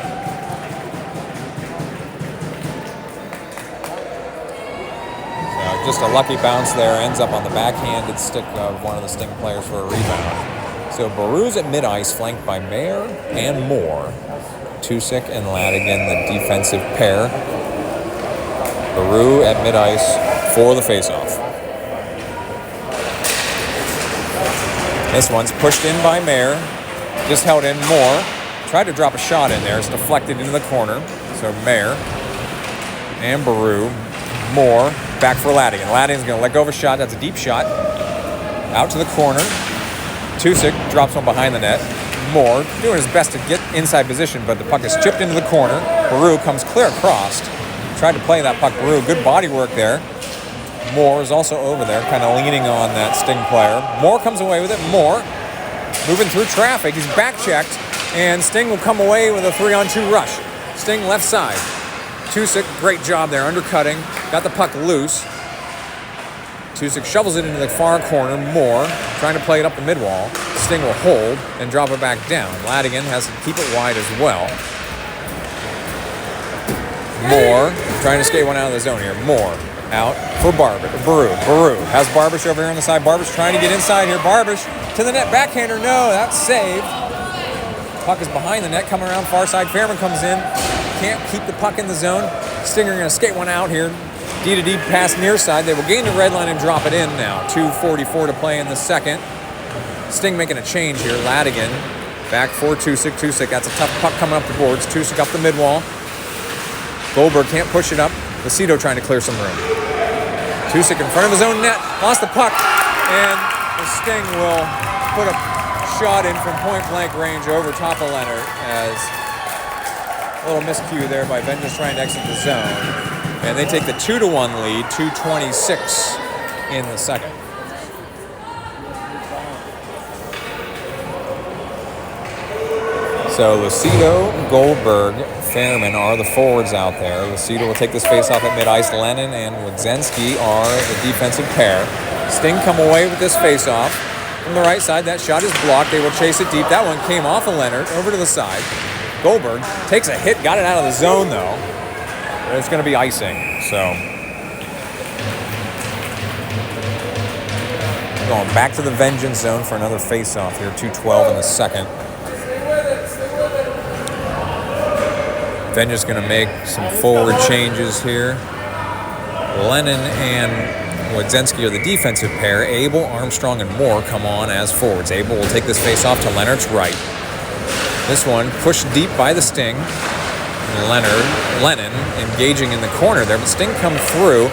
Speaker 1: So just a lucky bounce there. Ends up on the backhanded stick of one of the Sting players for a rebound. So Baru's at mid-ice, flanked by Mayer and Moore. Tusick and Ladigan, the defensive pair. Baru at mid-ice for the faceoff. This one's pushed in by Mayer. Just held in. Moore tried to drop a shot in there. It's deflected into the corner. So Mayer and Baru. Moore back for Ladigan. Ladigan's going to let go of a shot. That's a deep shot. Out to the corner. Tusick drops one behind the net. Moore doing his best to get inside position, but the puck is chipped into the corner. Baru comes clear across. Tried to play that puck. Baru, good body work there. Moore is also over there, kind of leaning on that Sting player. Moore comes away with it. Moore moving through traffic. He's back-checked, and Sting will come away with a 3-on-2 rush. Sting left side. Tusick, great job there, undercutting. Got the puck loose. Tusick shovels it into the far corner. Moore trying to play it up the mid-wall. Sting will hold and drop it back down. Ladigan has to keep it wide as well. Moore trying to skate one out of the zone here. Moore out for Baru. Baru has Barbish over here on the side. Barbish trying to get inside here. Barbish to the net. Backhander, no, that's saved. Puck is behind the net, coming around far side. Fairman comes in. Can't keep the puck in the zone. Stinger going to skate one out here. D-to-D pass near side. They will gain the red line and drop it in now. 2:44 to play in the second. Sting making a change here. Ladigan back for Tusick. Tusick, that's a tough puck coming up the boards. Tusick up the mid-wall. Goldberg can't push it up. Lucido trying to clear some room. Tusick in front of his own net. Lost the puck. And the Sting will put a shot in from point-blank range over top of Leonard as a little miscue there by Vengeance trying to exit the zone. And they take the 2-1 lead, 2:26 in the second. So Lucido, Goldberg, Fairman are the forwards out there. Lucido will take this face-off at mid-ice. Lennon and Wodzenski are the defensive pair. Sting come away with this face-off. From the right side, that shot is blocked. They will chase it deep. That one came off of Leonard, over to the side. Goldberg takes a hit, got it out of the zone, though. It's going to be icing, so going back to the Vengeance zone for another face-off here, 2:12 in the second. Vengeance going to make some forward changes here. Lennon and Wodzenski are the defensive pair. Abel, Armstrong, and Moore come on as forwards. Abel will take this face-off to Leonard's right. This one pushed deep by the Sting. Lennon engaging in the corner there, but Sting come through.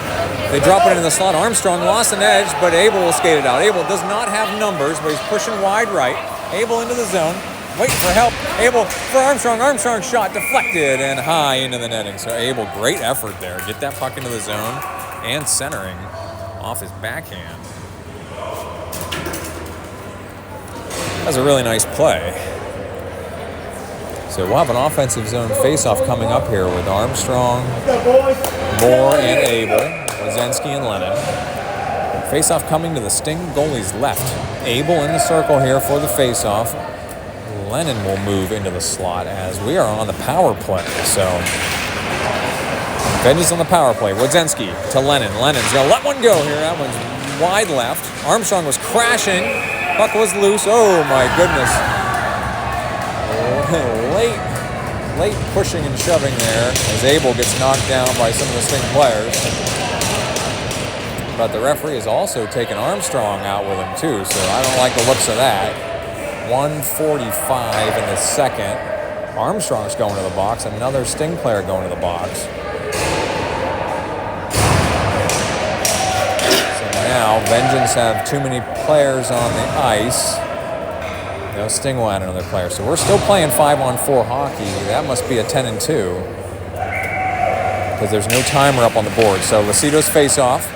Speaker 1: They drop it into the slot. Armstrong lost an edge, but Abel will skate it out. Abel does not have numbers, but he's pushing wide right. Abel into the zone, waiting for help. Abel for Armstrong. Armstrong shot deflected and high into the netting. So Abel, great effort there. Get that puck into the zone and centering off his backhand. That's a really nice play. So we'll have an offensive zone face-off coming up here with Armstrong, Moore, and Abel, Wodzenski and Lennon. Face-off coming to the Sting goalie's left. Abel in the circle here for the face-off. Lennon will move into the slot as we are on the power play. So Vengeance on the power play. Wodzenski to Lennon. Lennon's going to let one go here. That one's wide left. Armstrong was crashing. Puck was loose. Oh, my goodness. Late pushing and shoving there as Abel gets knocked down by some of the Sting players. But the referee has also taken Armstrong out with him too, so I don't like the looks of that. 1:45 in the second. Armstrong's going to the box. Another Sting player going to the box. So Now, Vengeance have too many players on the ice. No, Sting will add another player. So we're still playing 5-on-4 hockey. That must be a 10-2. Because there's no timer up on the board. So Lucido's face-off.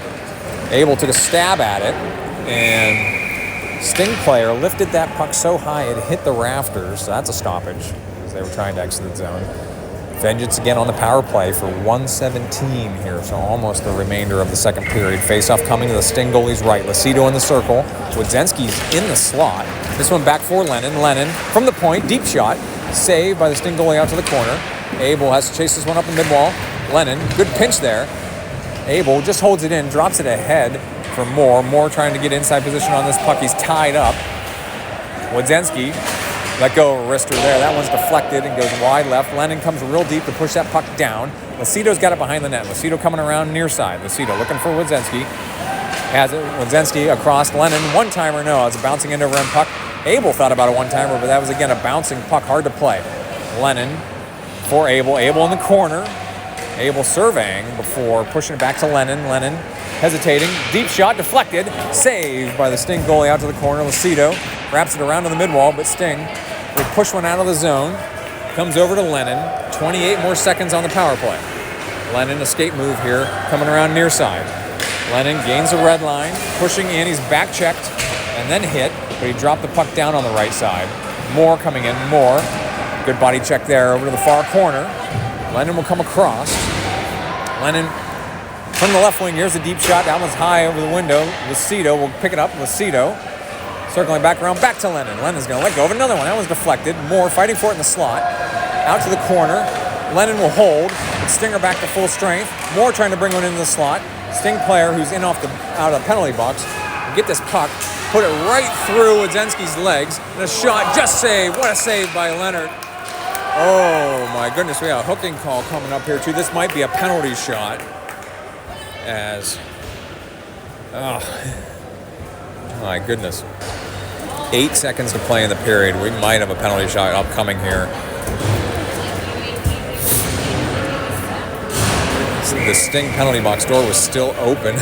Speaker 1: Abel took a stab at it. And Sting player lifted that puck so high it hit the rafters. So that's a stoppage. Because they were trying to exit the zone. Vengeance again on the power play for 1:17 here, so almost the remainder of the second period. Face-off coming to the Sting goalie's right. Lucido in the circle. Wodzenski's in the slot. This one back for Lennon. Lennon from the point, deep shot. Saved by the Sting goalie out to the corner. Abel has to chase this one up the mid-wall. Lennon, good pinch there. Abel just holds it in, drops it ahead for Moore. Moore trying to get inside position on this puck. He's tied up. Wodzenski let go of a wrister there. That one's deflected and goes wide left. Lennon comes real deep to push that puck down. Lucido's got it behind the net. Lucido coming around near side. Lucido looking for Wodzenski. Has it. Wodzenski across Lennon. One-timer, no. It's a bouncing end over end puck. Abel thought about a one-timer, but that was, again, a bouncing puck. Hard to play. Lennon for Abel. Abel in the corner. Abel surveying before pushing it back to Lennon. Lennon hesitating. Deep shot deflected. Saved by the Sting goalie out to the corner. Lucido wraps it around to the mid-wall, but Sting will push one out of the zone. Comes over to Lennon. 28 more seconds on the power play. Lennon, escape move here, coming around near side. Lennon gains the red line, pushing in. He's back-checked and then hit, but he dropped the puck down on the right side. Moore coming in. Moore. Good body check there over to the far corner. Lennon will come across. Lennon from the left wing. Here's a deep shot. That one's high over the window. Lucido will pick it up. Lucido circling back around, back to Lennon. Lennon's going to let go of another one. That one's deflected. Moore fighting for it in the slot. Out to the corner. Lennon will hold. Stinger back to full strength. Moore trying to bring one into the slot. Sting player who's in out of the penalty box. Get this puck. Put it right through Wodzenski's legs. And a shot just saved. What a save by Leonard. Oh my goodness, we have a hooking call coming up here too. This might be a penalty shot. Oh my goodness. 8 seconds to play in the period. We might have a penalty shot upcoming here. The Sting penalty box door was still open.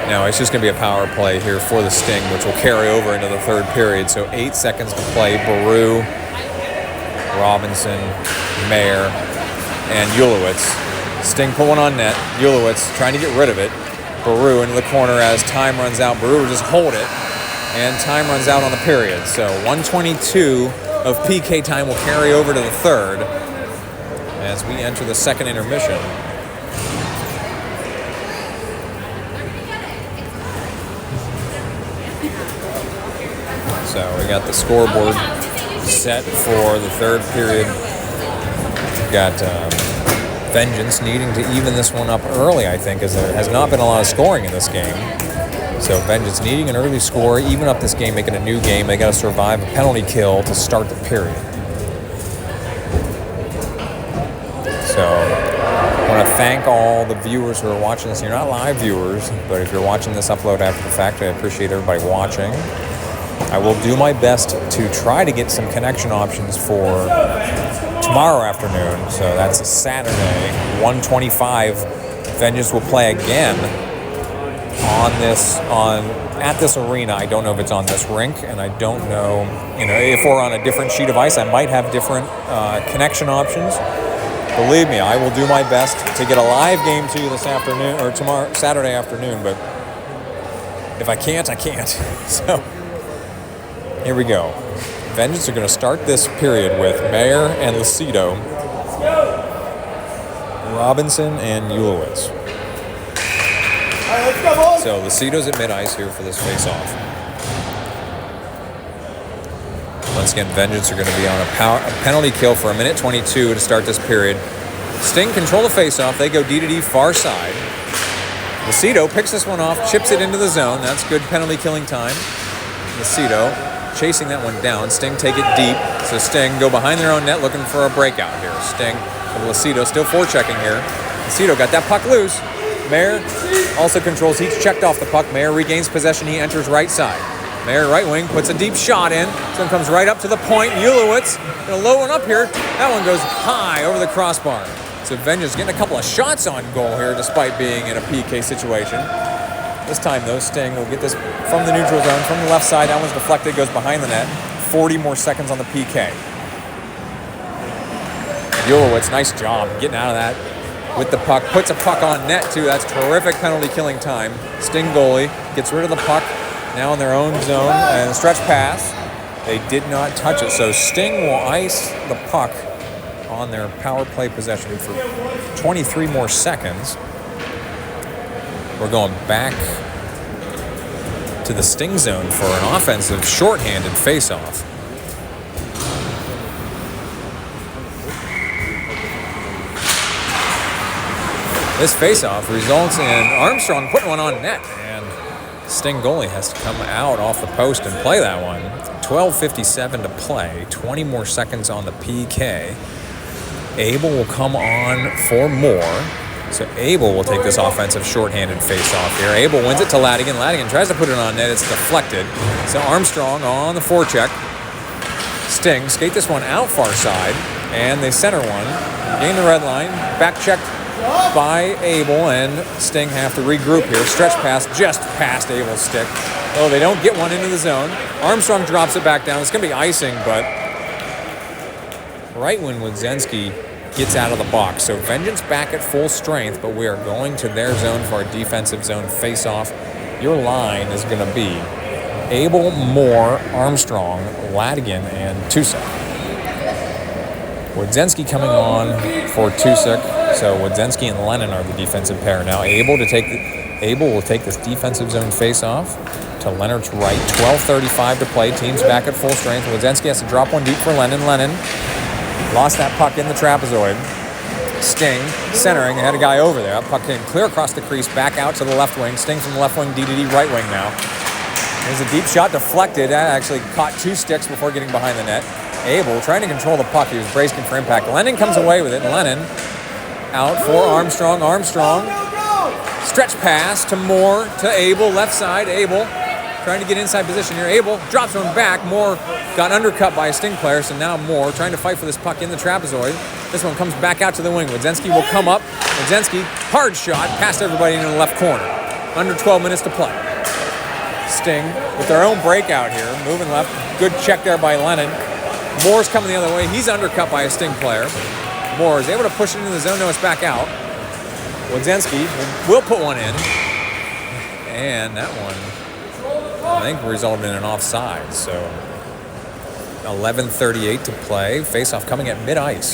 Speaker 1: Now it's just going to be a power play here for the Sting, which will carry over into the third period. So 8 seconds to play. Baru, Robinson, Mayer, and Ulowitz. Sting put one on net. Ulowitz trying to get rid of it. Baru into the corner as time runs out. Baru will just hold it, and time runs out on the period. So 1:22 of PK time will carry over to the third as we enter the second intermission. So we got the scoreboard set for the third period. We've got Vengeance needing to even this one up early, I think, as there has not been a lot of scoring in this game. So Vengeance needing an early score, even up this game, making a new game. They got to survive a penalty kill to start the period. So I want to thank all the viewers who are watching this. You're not live viewers, but if you're watching this upload after the fact, I appreciate everybody watching. I will do my best to try to get some connection options for tomorrow afternoon. So that's a Saturday, 1:25. Vengeance will play again at this arena. I don't know if it's on this rink, and I don't know, if we're on a different sheet of ice, I might have different connection options. Believe me, I will do my best to get a live game to you this afternoon or tomorrow, Saturday afternoon. But if I can't, I can't. So here we go. Vengeance are going to start this period with Mayer and Lucido, Robinson and Ulowitz. So Lucido's at mid-ice here for this face-off. Once again, Vengeance are going to be on a penalty kill for 1:22 to start this period. Sting control the face-off. They go D to D far side. Lucido picks this one off, chips it into the zone. That's good penalty killing time. Lucido chasing that one down. Sting take it deep. So Sting go behind their own net looking for a breakout here. Sting and Lucido still forechecking here. Lucido got that puck loose. Mayer also controls. He's checked off the puck. Mayer regains possession. He enters right side. Mayer right wing puts a deep shot in. This one comes right up to the point. Ulowitz gonna low one up here. That one goes high over the crossbar. So Vengeance getting a couple of shots on goal here despite being in a PK situation. This time, though, Sting will get this from the neutral zone, from the left side. That one's deflected, goes behind the net. 40 more seconds on the PK. Ulowitz, nice job getting out of that with the puck. Puts a puck on net, too. That's terrific penalty-killing time. Sting goalie gets rid of the puck. Now in their own zone. And stretch pass. They did not touch it. So Sting will ice the puck on their power play possession for 23 more seconds. We're going back to the Sting zone for an offensive shorthanded faceoff. This faceoff results in Armstrong putting one on net, and Sting goalie has to come out off the post and play that one. 12:57 to play, 20 more seconds on the PK. Abel will come on for more. So Abel will take this offensive shorthanded faceoff here. Abel wins it to Ladigan. Ladigan tries to put it on net. It's deflected. So Armstrong on the forecheck. Sting skate this one out far side, and they center one. Gain the red line. Back checked by Abel, and Sting have to regroup here. Stretch pass just past Abel's stick. Oh, they don't get one into the zone. Armstrong drops it back down. It's going to be icing, but right when Wodzenski gets out of the box. So Vengeance back at full strength, but we are going to their zone for our defensive zone face-off. Your line is going to be Abel, Moore, Armstrong, Ladigan, and Tusek. Wodzenski coming on for Tusek. So Wodzenski and Lennon are the defensive pair. Now Abel will take this defensive zone face-off to Leonard's right. 12:35 to play. Team's back at full strength. Wodzenski has to drop one deep for Lennon. Lennon lost that puck in the trapezoid. Sting centering. They had a guy over there. That puck came clear across the crease, back out to the left wing. Sting from the left wing, DDD right wing now. There's a deep shot deflected. That actually caught two sticks before getting behind the net. Abel trying to control the puck. He was bracing for impact. Lennon comes away with it. Lennon out for Armstrong. Armstrong. Stretch pass to Moore, to Abel. Left side. Abel trying to get inside position here. Abel drops one back. Moore got undercut by a Sting player, so now Moore trying to fight for this puck in the trapezoid. This one comes back out to the wing. Wodzenski will come up. Wodzenski, hard shot, past everybody into the left corner. Under 12 minutes to play. Sting with their own breakout here, moving left. Good check there by Lennon. Moore's coming the other way. He's undercut by a Sting player. Moore is able to push it into the zone. No, it's back out. Wodzenski will put one in. And that one, I think, resulted in an offside. So 11:38 to play. Face-off coming at mid-ice.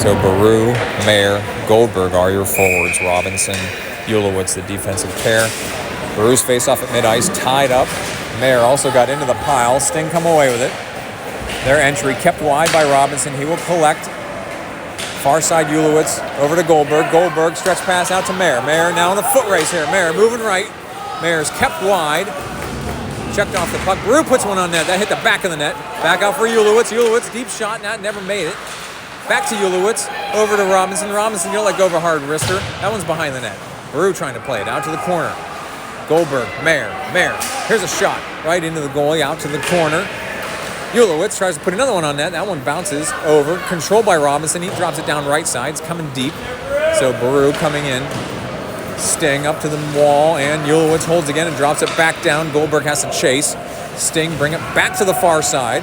Speaker 1: So Baru, Mayer, Goldberg are your forwards. Robinson, Ulowitz, the defensive pair. Baru's face-off at mid-ice, tied up. Mayer also got into the pile. Sting come away with it. Their entry kept wide by Robinson. He will collect. Far side Ulowitz over to Goldberg. Goldberg stretch pass out to Mayer. Mayer now in the foot race here. Mayer moving right. Mayer's kept wide. Checked off the puck. Baru puts one on net. That hit the back of the net. Back out for Ulowitz. Ulowitz deep shot. That never made it. Back to Ulowitz. Over to Robinson. Robinson, you'll let go of a hard wrister. That one's behind the net. Baru trying to play it out to the corner. Goldberg, Mayer. Here's a shot right into the goalie, out to the corner. Ulowitz tries to put another one on net. That one bounces over. Controlled by Robinson. He drops it down right side. It's coming deep. So Baru coming in. Sting up to the wall, and Ulowitz holds again and drops it back down. Goldberg has to chase. Sting bring it back to the far side.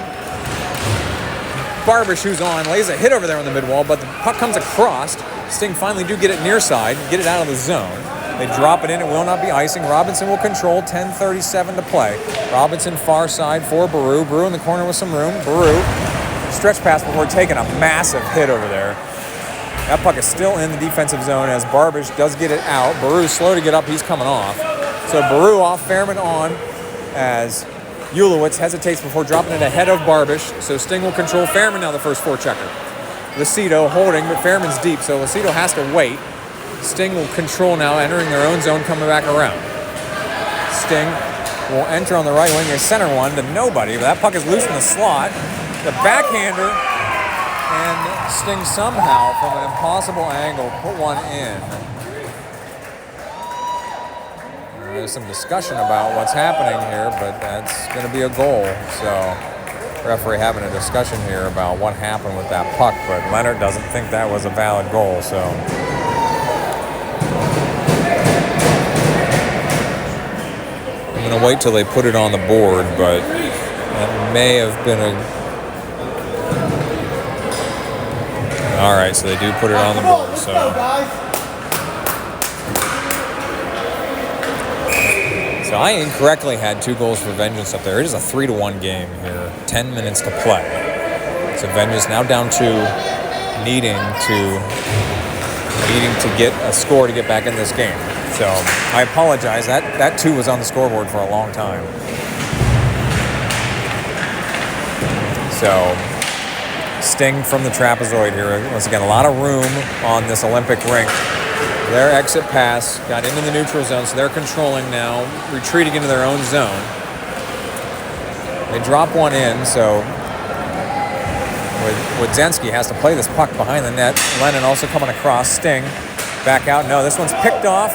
Speaker 1: Barbish, who's on, lays a hit over there on the mid-wall, but the puck comes across. Sting finally do get it near side, get it out of the zone. They drop it in. It will not be icing. Robinson will control. 10:37 to play. Robinson far side for Baru. Baru in the corner with some room. Baru stretch pass before taking a massive hit over there. That puck is still in the defensive zone as Barbish does get it out. Baru's slow to get up. He's coming off. So Baru off, Fairman on as Ulowitz hesitates before dropping it ahead of Barbish. So Sting will control. Fairman now the first forechecker. Lucido holding, but Fairman's deep, so Lucido has to wait. Sting will control now, entering their own zone, coming back around. Sting will enter on the right wing. They center one to nobody, but that puck is loose in the slot. The backhander, and Sting somehow, from an impossible angle, put one in. There's some discussion about what's happening here, but that's going to be a goal. So Referee having a discussion here about what happened with that puck, but Leonard doesn't think that was a valid goal, so. I'm going to wait till they put it on the board, but that may have been a... All right, so they do put it on the board, so. So I incorrectly had 2 goals for Vengeance up there. It is a 3-1 game here. 10 minutes to play. So Vengeance now down 2, needing to get a score to get back in this game. So I apologize. That 2 was on the scoreboard for a long time. So Sting from the trapezoid here. Once again, a lot of room on this Olympic rink. Their exit pass got into the neutral zone, so they're controlling now, retreating into their own zone. They drop one in, so Wodzenski has to play this puck behind the net. Lennon also coming across. Sting back out. No, this one's picked off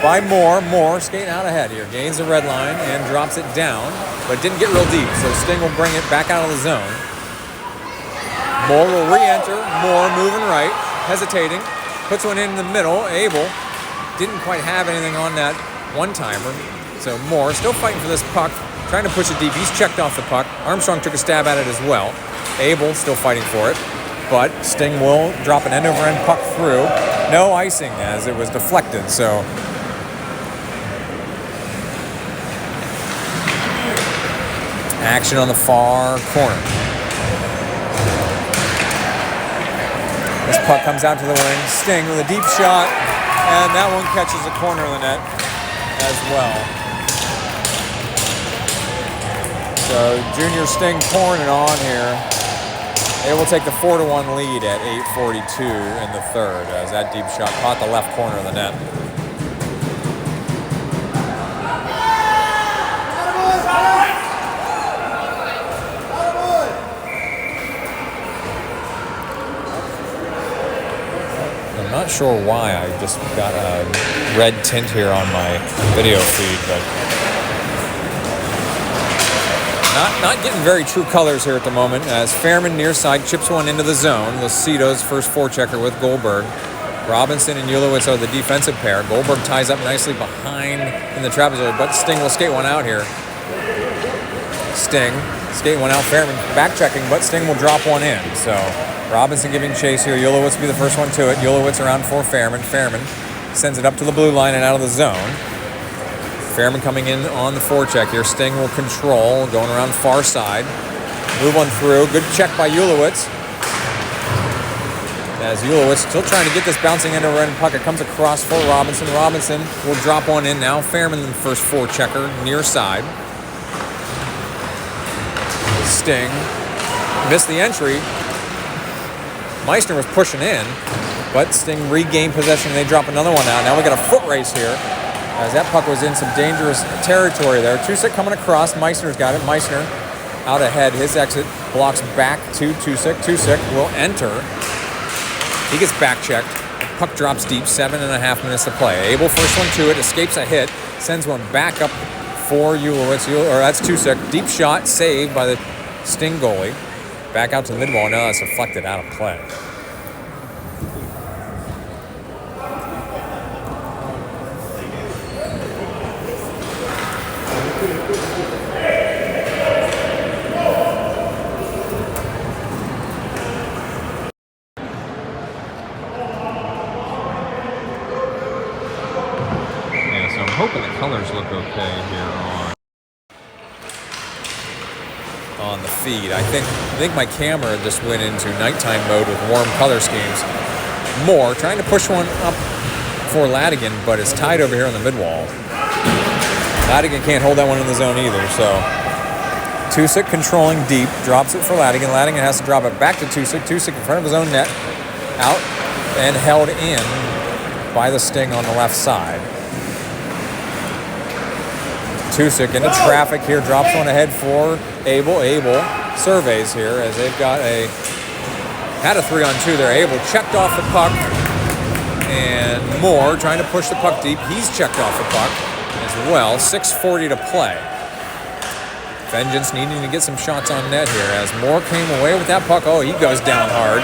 Speaker 1: by Moore. Moore skating out ahead here. Gains the red line and drops it down, but didn't get real deep, so Sting will bring it back out of the zone. Moore will re-enter. Moore moving right, hesitating. Puts one in the middle. Abel didn't quite have anything on that one-timer. So Moore still fighting for this puck, trying to push it deep. He's checked off the puck. Armstrong took a stab at it as well. Abel still fighting for it, but Sting will drop an end-over-end puck through. No icing as it was deflected, so... Action on the far corner. This puck comes out to the wing. Sting with a deep shot, and that one catches the corner of the net as well. So Junior Sting pouring it on here. They will take the 4-1 lead at 8:42 in the third as that deep shot caught the left corner of the net. I'm not sure why I just got a red tint here on my video feed, but not getting very true colors here at the moment as Fairman near side chips one into the zone. Lucido's first forechecker with Goldberg. Robinson and Ulowitz are the defensive pair. Goldberg ties up nicely behind in the trapezoid, but Sting will skate one out here. Sting skate one out. Fairman back checking, but Sting will drop one in. So Robinson giving chase here. Ulowitz will be the first one to it. Ulowitz around for Fairman. Fairman sends it up to the blue line and out of the zone. Fairman coming in on the forecheck here. Sting will control, going around far side. Move one through. Good check by Ulowitz. As Ulowitz still trying to get this bouncing end-over-end puck. It comes across for Robinson. Robinson will drop one in now. Fairman the first forechecker near side. Sting missed the entry. Meissner was pushing in, but Sting regained possession and they drop another one out. Now we got a foot race here as that puck was in some dangerous territory there. Tusick coming across. Meissner's got it. Meissner out ahead. His exit blocks back to Tusick. Tusick will enter. He gets back checked. Puck drops deep. 7.5 minutes to play. Abel first one to it. Escapes a hit. Sends one back up for Ulowitz. Or that's Tusick. Deep shot saved by the Sting goalie. Back out to the mid-wall. Now that's deflected out of play. Hoping the colors look okay here on the feed. I think my camera just went into nighttime mode with warm color schemes. Moore trying to push one up for Ladigan, but it's tied over here on the mid-wall. Ladigan can't hold that one in the zone either, so Tusick controlling deep, drops it for Ladigan. Ladigan has to drop it back to Tusick. Tusick in front of his own net, out and held in by the Sting on the left side. Tusick into traffic here, drops one ahead for Abel. Abel surveys here as they've got had a 3-on-2 there. Abel checked off the puck, and Moore trying to push the puck deep. He's checked off the puck as well. 6:40 to play. Vengeance needing to get some shots on net here as Moore came away with that puck. Oh, he goes down hard.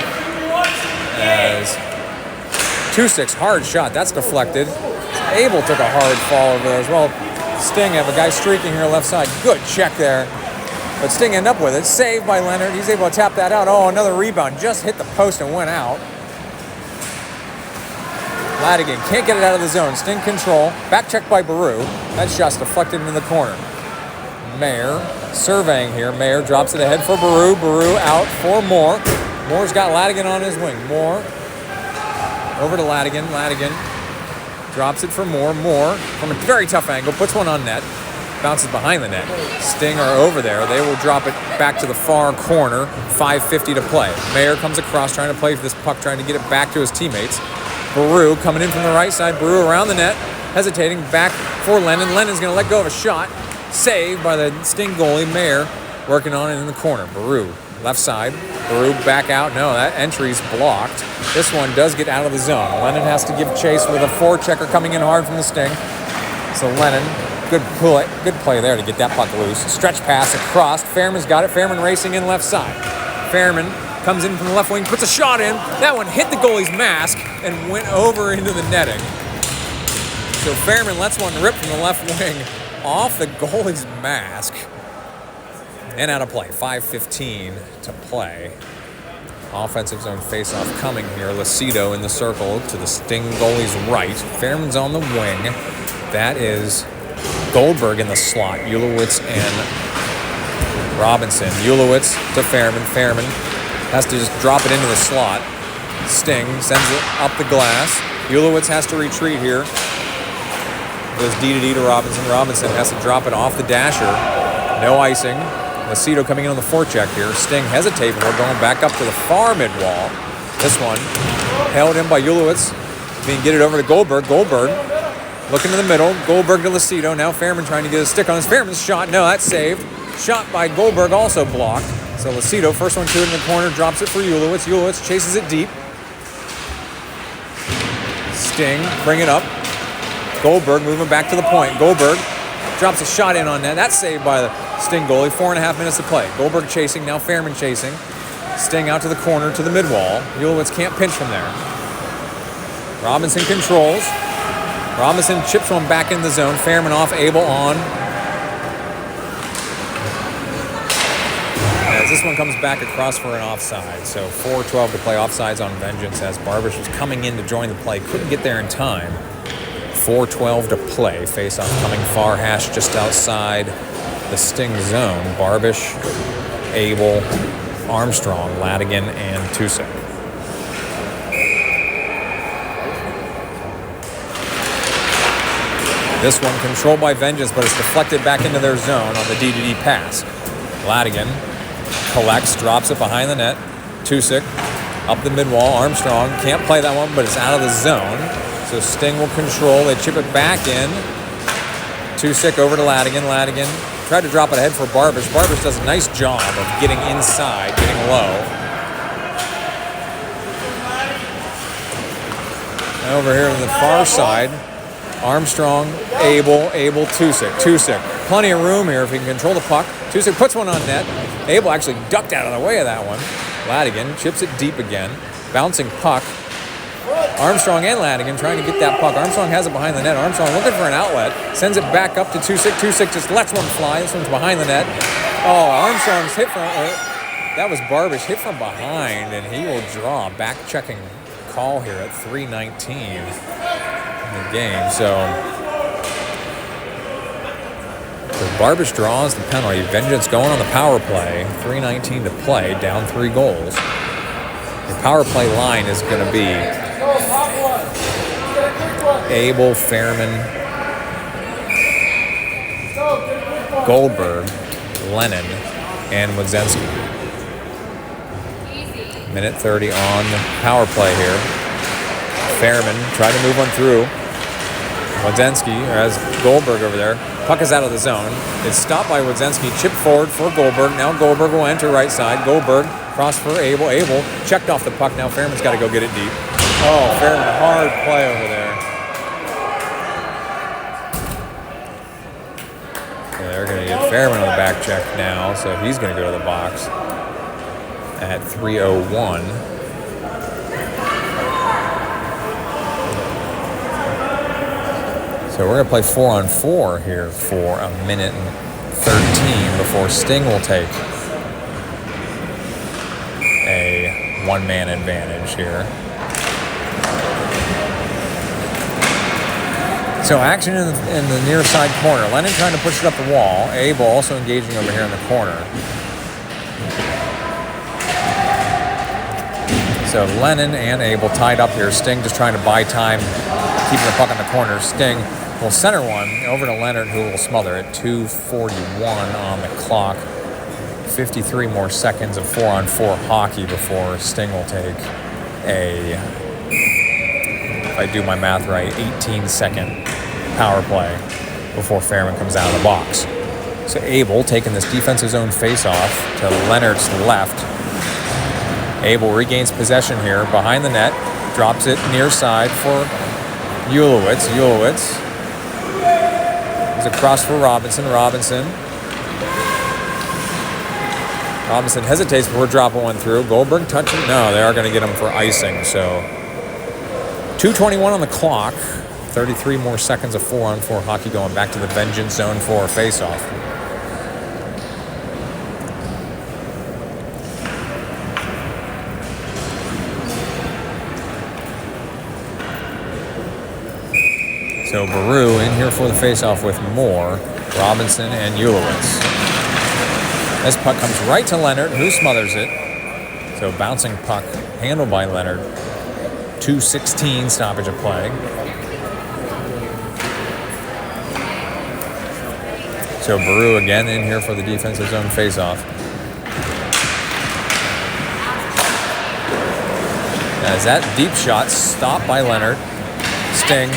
Speaker 1: As 2-6, hard shot. That's deflected. Abel took a hard fall over there as well. Sting have a guy streaking here left side. Good check there. But Sting ended up with it. Saved by Leonard. He's able to tap that out. Oh, another rebound. Just hit the post and went out. Ladigan can't get it out of the zone. Sting control. Back check by Baru. That shot's deflected into the corner. Mayer surveying here. Mayer drops it ahead for Baru. Baru out for Moore. Moore's got Ladigan on his wing. Moore over to Ladigan. Ladigan drops it for Moore. Moore from a very tough angle. Puts one on net. Bounces behind the net. Sting are over there. They will drop it back to the far corner. 5:50 to play. Mayer comes across trying to play this puck, trying to get it back to his teammates. Baru coming in from the right side. Baru around the net. Hesitating back for Lennon. Lennon's going to let go of a shot. Saved by the Sting goalie. Mayer working on it in the corner. Baru left side. Baru back out. No, that entry's blocked. This one does get out of the zone. Lennon has to give chase with a forechecker coming in hard from the Sting. So Lennon, good play there to get that puck loose. Stretch pass across. Fairman's got it. Fairman racing in left side. Fairman comes in from the left wing, puts a shot in. That one hit the goalie's mask and went over into the netting. So Fairman lets one rip from the left wing off the goalie's mask. And out of play. 5:15 to play. Offensive zone faceoff coming here. Lucido in the circle to the Sting goalie's right. Fairman's on the wing. That is Goldberg in the slot. Ulowitz and Robinson. Ulowitz to Fairman. Fairman has to just drop it into the slot. Sting sends it up the glass. Ulowitz has to retreat here. Goes D to Robinson. Robinson has to drop it off the dasher. No icing. Lucido coming in on the forecheck here. Sting hesitating. We're going back up to the far mid-wall. This one held in by Ulowitz. He can get it over to Goldberg. Goldberg looking to the middle. Goldberg to Lucido. Now Fairman trying to get a stick on his. Fairman's shot. No, that's saved. Shot by Goldberg also blocked. So Lucido, first one to it in the corner, drops it for Ulowitz. Ulowitz chases it deep. Sting, bring it up. Goldberg moving back to the point. Goldberg drops a shot in on net. That's saved by the Sting goalie. 4.5 minutes to play. Goldberg chasing, now Fairman chasing. Sting out to the corner to the mid-wall. Ulowitz can't pinch from there. Robinson controls. Robinson chips one back in the zone. Fairman off, Abel on. As this one comes back across for an offside. So 4:12 to play. Offsides on Vengeance as Barbish was coming in to join the play. Couldn't get there in time. 4:12 to play. Face-off coming far hash just outside the Sting zone. Barbish, Abel, Armstrong, Ladigan, and Tusick. This one controlled by Vengeance, but it's deflected back into their zone on the D pass. Ladigan collects, drops it behind the net. Tusick up the mid-wall. Armstrong can't play that one, but it's out of the zone. So Sting will control. They chip it back in. Tusick over to Ladigan. Ladigan tried to drop it ahead for Barbish. Barbish does a nice job of getting inside, getting low. And over here on the far side, Armstrong, Abel, Tusick. Tusick, plenty of room here if he can control the puck. Tusick puts one on net. Abel actually ducked out of the way of that one. Ladigan chips it deep again. Bouncing puck. Armstrong and Ladigan trying to get that puck. Armstrong has it behind the net. Armstrong looking for an outlet. Sends it back up to Tusick. Tusick just lets one fly. This one's behind the net. Oh, Armstrong's hit from... that was Barbish hit from behind, and he will draw. Back-checking call here at 3:19 in the game. So Barbish draws the penalty. Vengeance going on the power play. 3:19 to play. Down 3 goals. The power play line is going to be Abel, Fairman, Goldberg, Lennon, and Wadzenski. Minute 30 on the power play here. Fairman tried to move one through. Wadzenski has Goldberg over there. Puck is out of the zone. It's stopped by Wadzenski. Chip forward for Goldberg. Now Goldberg will enter right side. Goldberg cross for Abel. Abel checked off the puck. Now Fairman's got to go get it deep. Oh, Fairman, hard play over there. So they're going to get Fairman on the back check now, so he's going to go to the box at 3:01. So we're going to play 4-on-4 here for a minute and 13 before Sting will take a one-man advantage here. So action in the near side corner. Lennon trying to push it up the wall. Abel also engaging over here in the corner. So Lennon and Abel tied up here. Sting just trying to buy time, keeping the puck in the corner. Sting will center one over to Leonard, who will smother it. 2:41 on the clock. 53 more seconds of 4-on-4 hockey before Sting will take a, if I do my math right, 18-second power play before Fairman comes out of the box. So Abel taking this defensive zone face-off to Leonard's left. Abel regains possession here behind the net, drops it near side for Ulowitz. Ulowitz is across for Robinson. Robinson hesitates before dropping one through. Goldberg touching. No, they are going to get him for icing. So 2:21 on the clock. 33 more seconds of 4-on-4 hockey going back to the Vengeance Zone 4 face-off. So Baru in here for the face-off with Moore, Robinson, and Ulowitz. This puck comes right to Leonard, who smothers it. So bouncing puck handled by Leonard. 2:16 stoppage of play. So Baru again in here for the defensive zone face-off. As that deep shot stopped by Leonard. Sting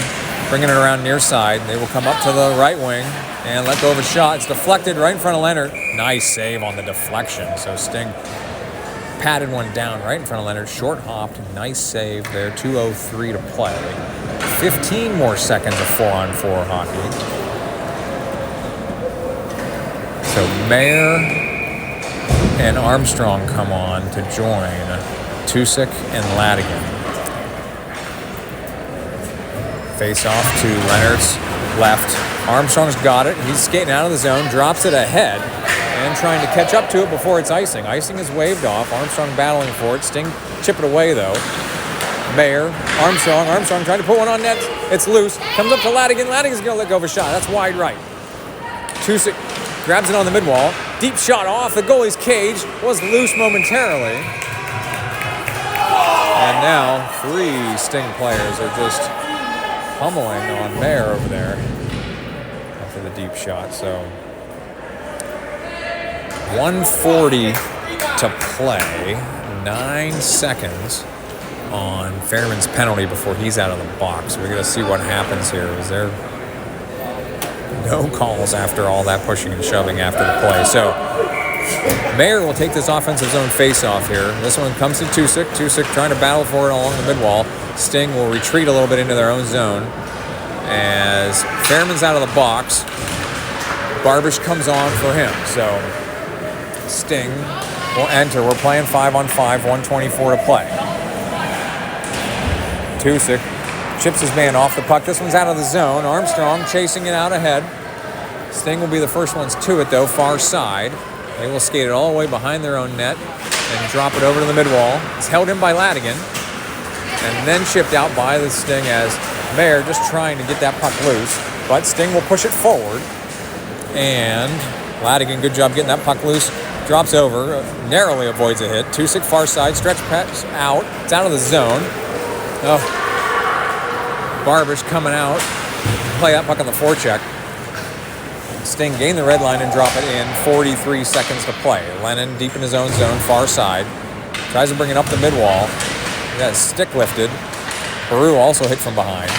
Speaker 1: bringing it around near side. They will come up to the right wing and let go of a shot. It's deflected right in front of Leonard. Nice save on the deflection. So Sting patted one down right in front of Leonard. Short hopped. Nice save there. 2:03 to play. 15 more seconds of 4-on-4 hockey. So Mayer and Armstrong come on to join Tusick and Ladigan. Face off to Leonard's left. Armstrong's got it. He's skating out of the zone, drops it ahead, and trying to catch up to it before it's icing. Icing is waved off. Armstrong battling for it. Sting chip it away, though. Mayer, Armstrong trying to put one on net. It's loose. Comes up to Ladigan. Ladigan's going to let go of a shot. That's wide right. Tusick grabs it on the midwall. Deep shot off the goalie's cage. Was loose momentarily. And now 3 Sting players are just pummeling on Mayer over there after the deep shot. So 1:40 to play. 9 seconds on Fairman's penalty before he's out of the box. We're going to see what happens here. Is there no calls after all that pushing and shoving after the play? So Mayer will take this offensive zone face-off here. This one comes to Tusick. Tusick trying to battle for it along the midwall. Sting will retreat a little bit into their own zone as Fairman's out of the box. Barbish comes on for him. So Sting will enter. We're playing 5-on-5, 1:24 to play. Tusick chips his man off the puck. This one's out of the zone. Armstrong chasing it out ahead. Sting will be the first ones to it, though, far side. They will skate it all the way behind their own net and drop it over to the midwall. It's held in by Ladigan and then chipped out by the Sting as Mayer just trying to get that puck loose. But Sting will push it forward. And Ladigan, good job getting that puck loose. Drops over, narrowly avoids a hit. Tusick far side, stretch pass out. It's out of the zone. Oh, Barbish coming out. Play that puck on the forecheck. Sting gain the red line and drop it in. 43 seconds to play. Lennon deep in his own zone, far side. Tries to bring it up the midwall. He got his stick lifted. Baru also hit from behind.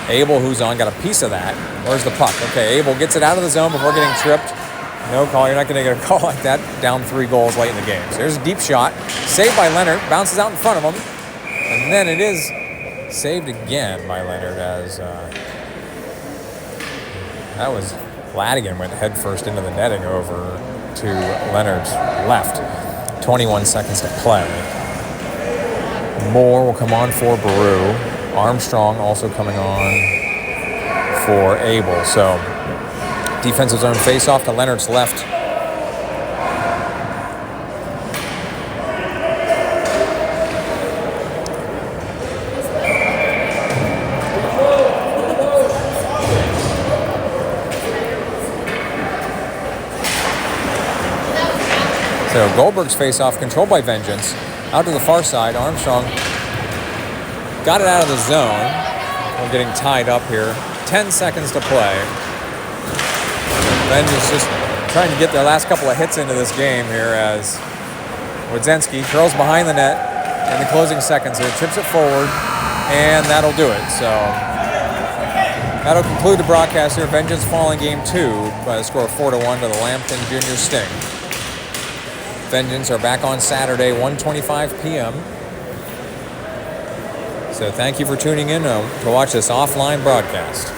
Speaker 1: Abel, who's on, got a piece of that. Where's the puck? Okay, Abel gets it out of the zone before getting tripped. No call. You're not going to get a call like that down 3 goals late in the game. So there's a deep shot. Saved by Leonard. Bounces out in front of him. And then it is saved again by Leonard as that was Ladigan went headfirst into the netting over to Leonard's left. 21 seconds to play. Moore will come on for Baru. Armstrong also coming on for Abel. So defensive zone face-off to Leonard's left. So Goldberg's face-off controlled by Vengeance. Out to the far side, Armstrong got it out of the zone. We're getting tied up here. 10 seconds to play. Vengeance just trying to get their last couple of hits into this game here as Wodzinski curls behind the net in the closing seconds here. Trips it forward, and that'll do it. So that'll conclude the broadcast here. Vengeance falling game 2 by the score of 4-1 to the Langton Junior Sting. Vengeance are back on Saturday, 1:25 p.m. So thank you for tuning in to watch this offline broadcast.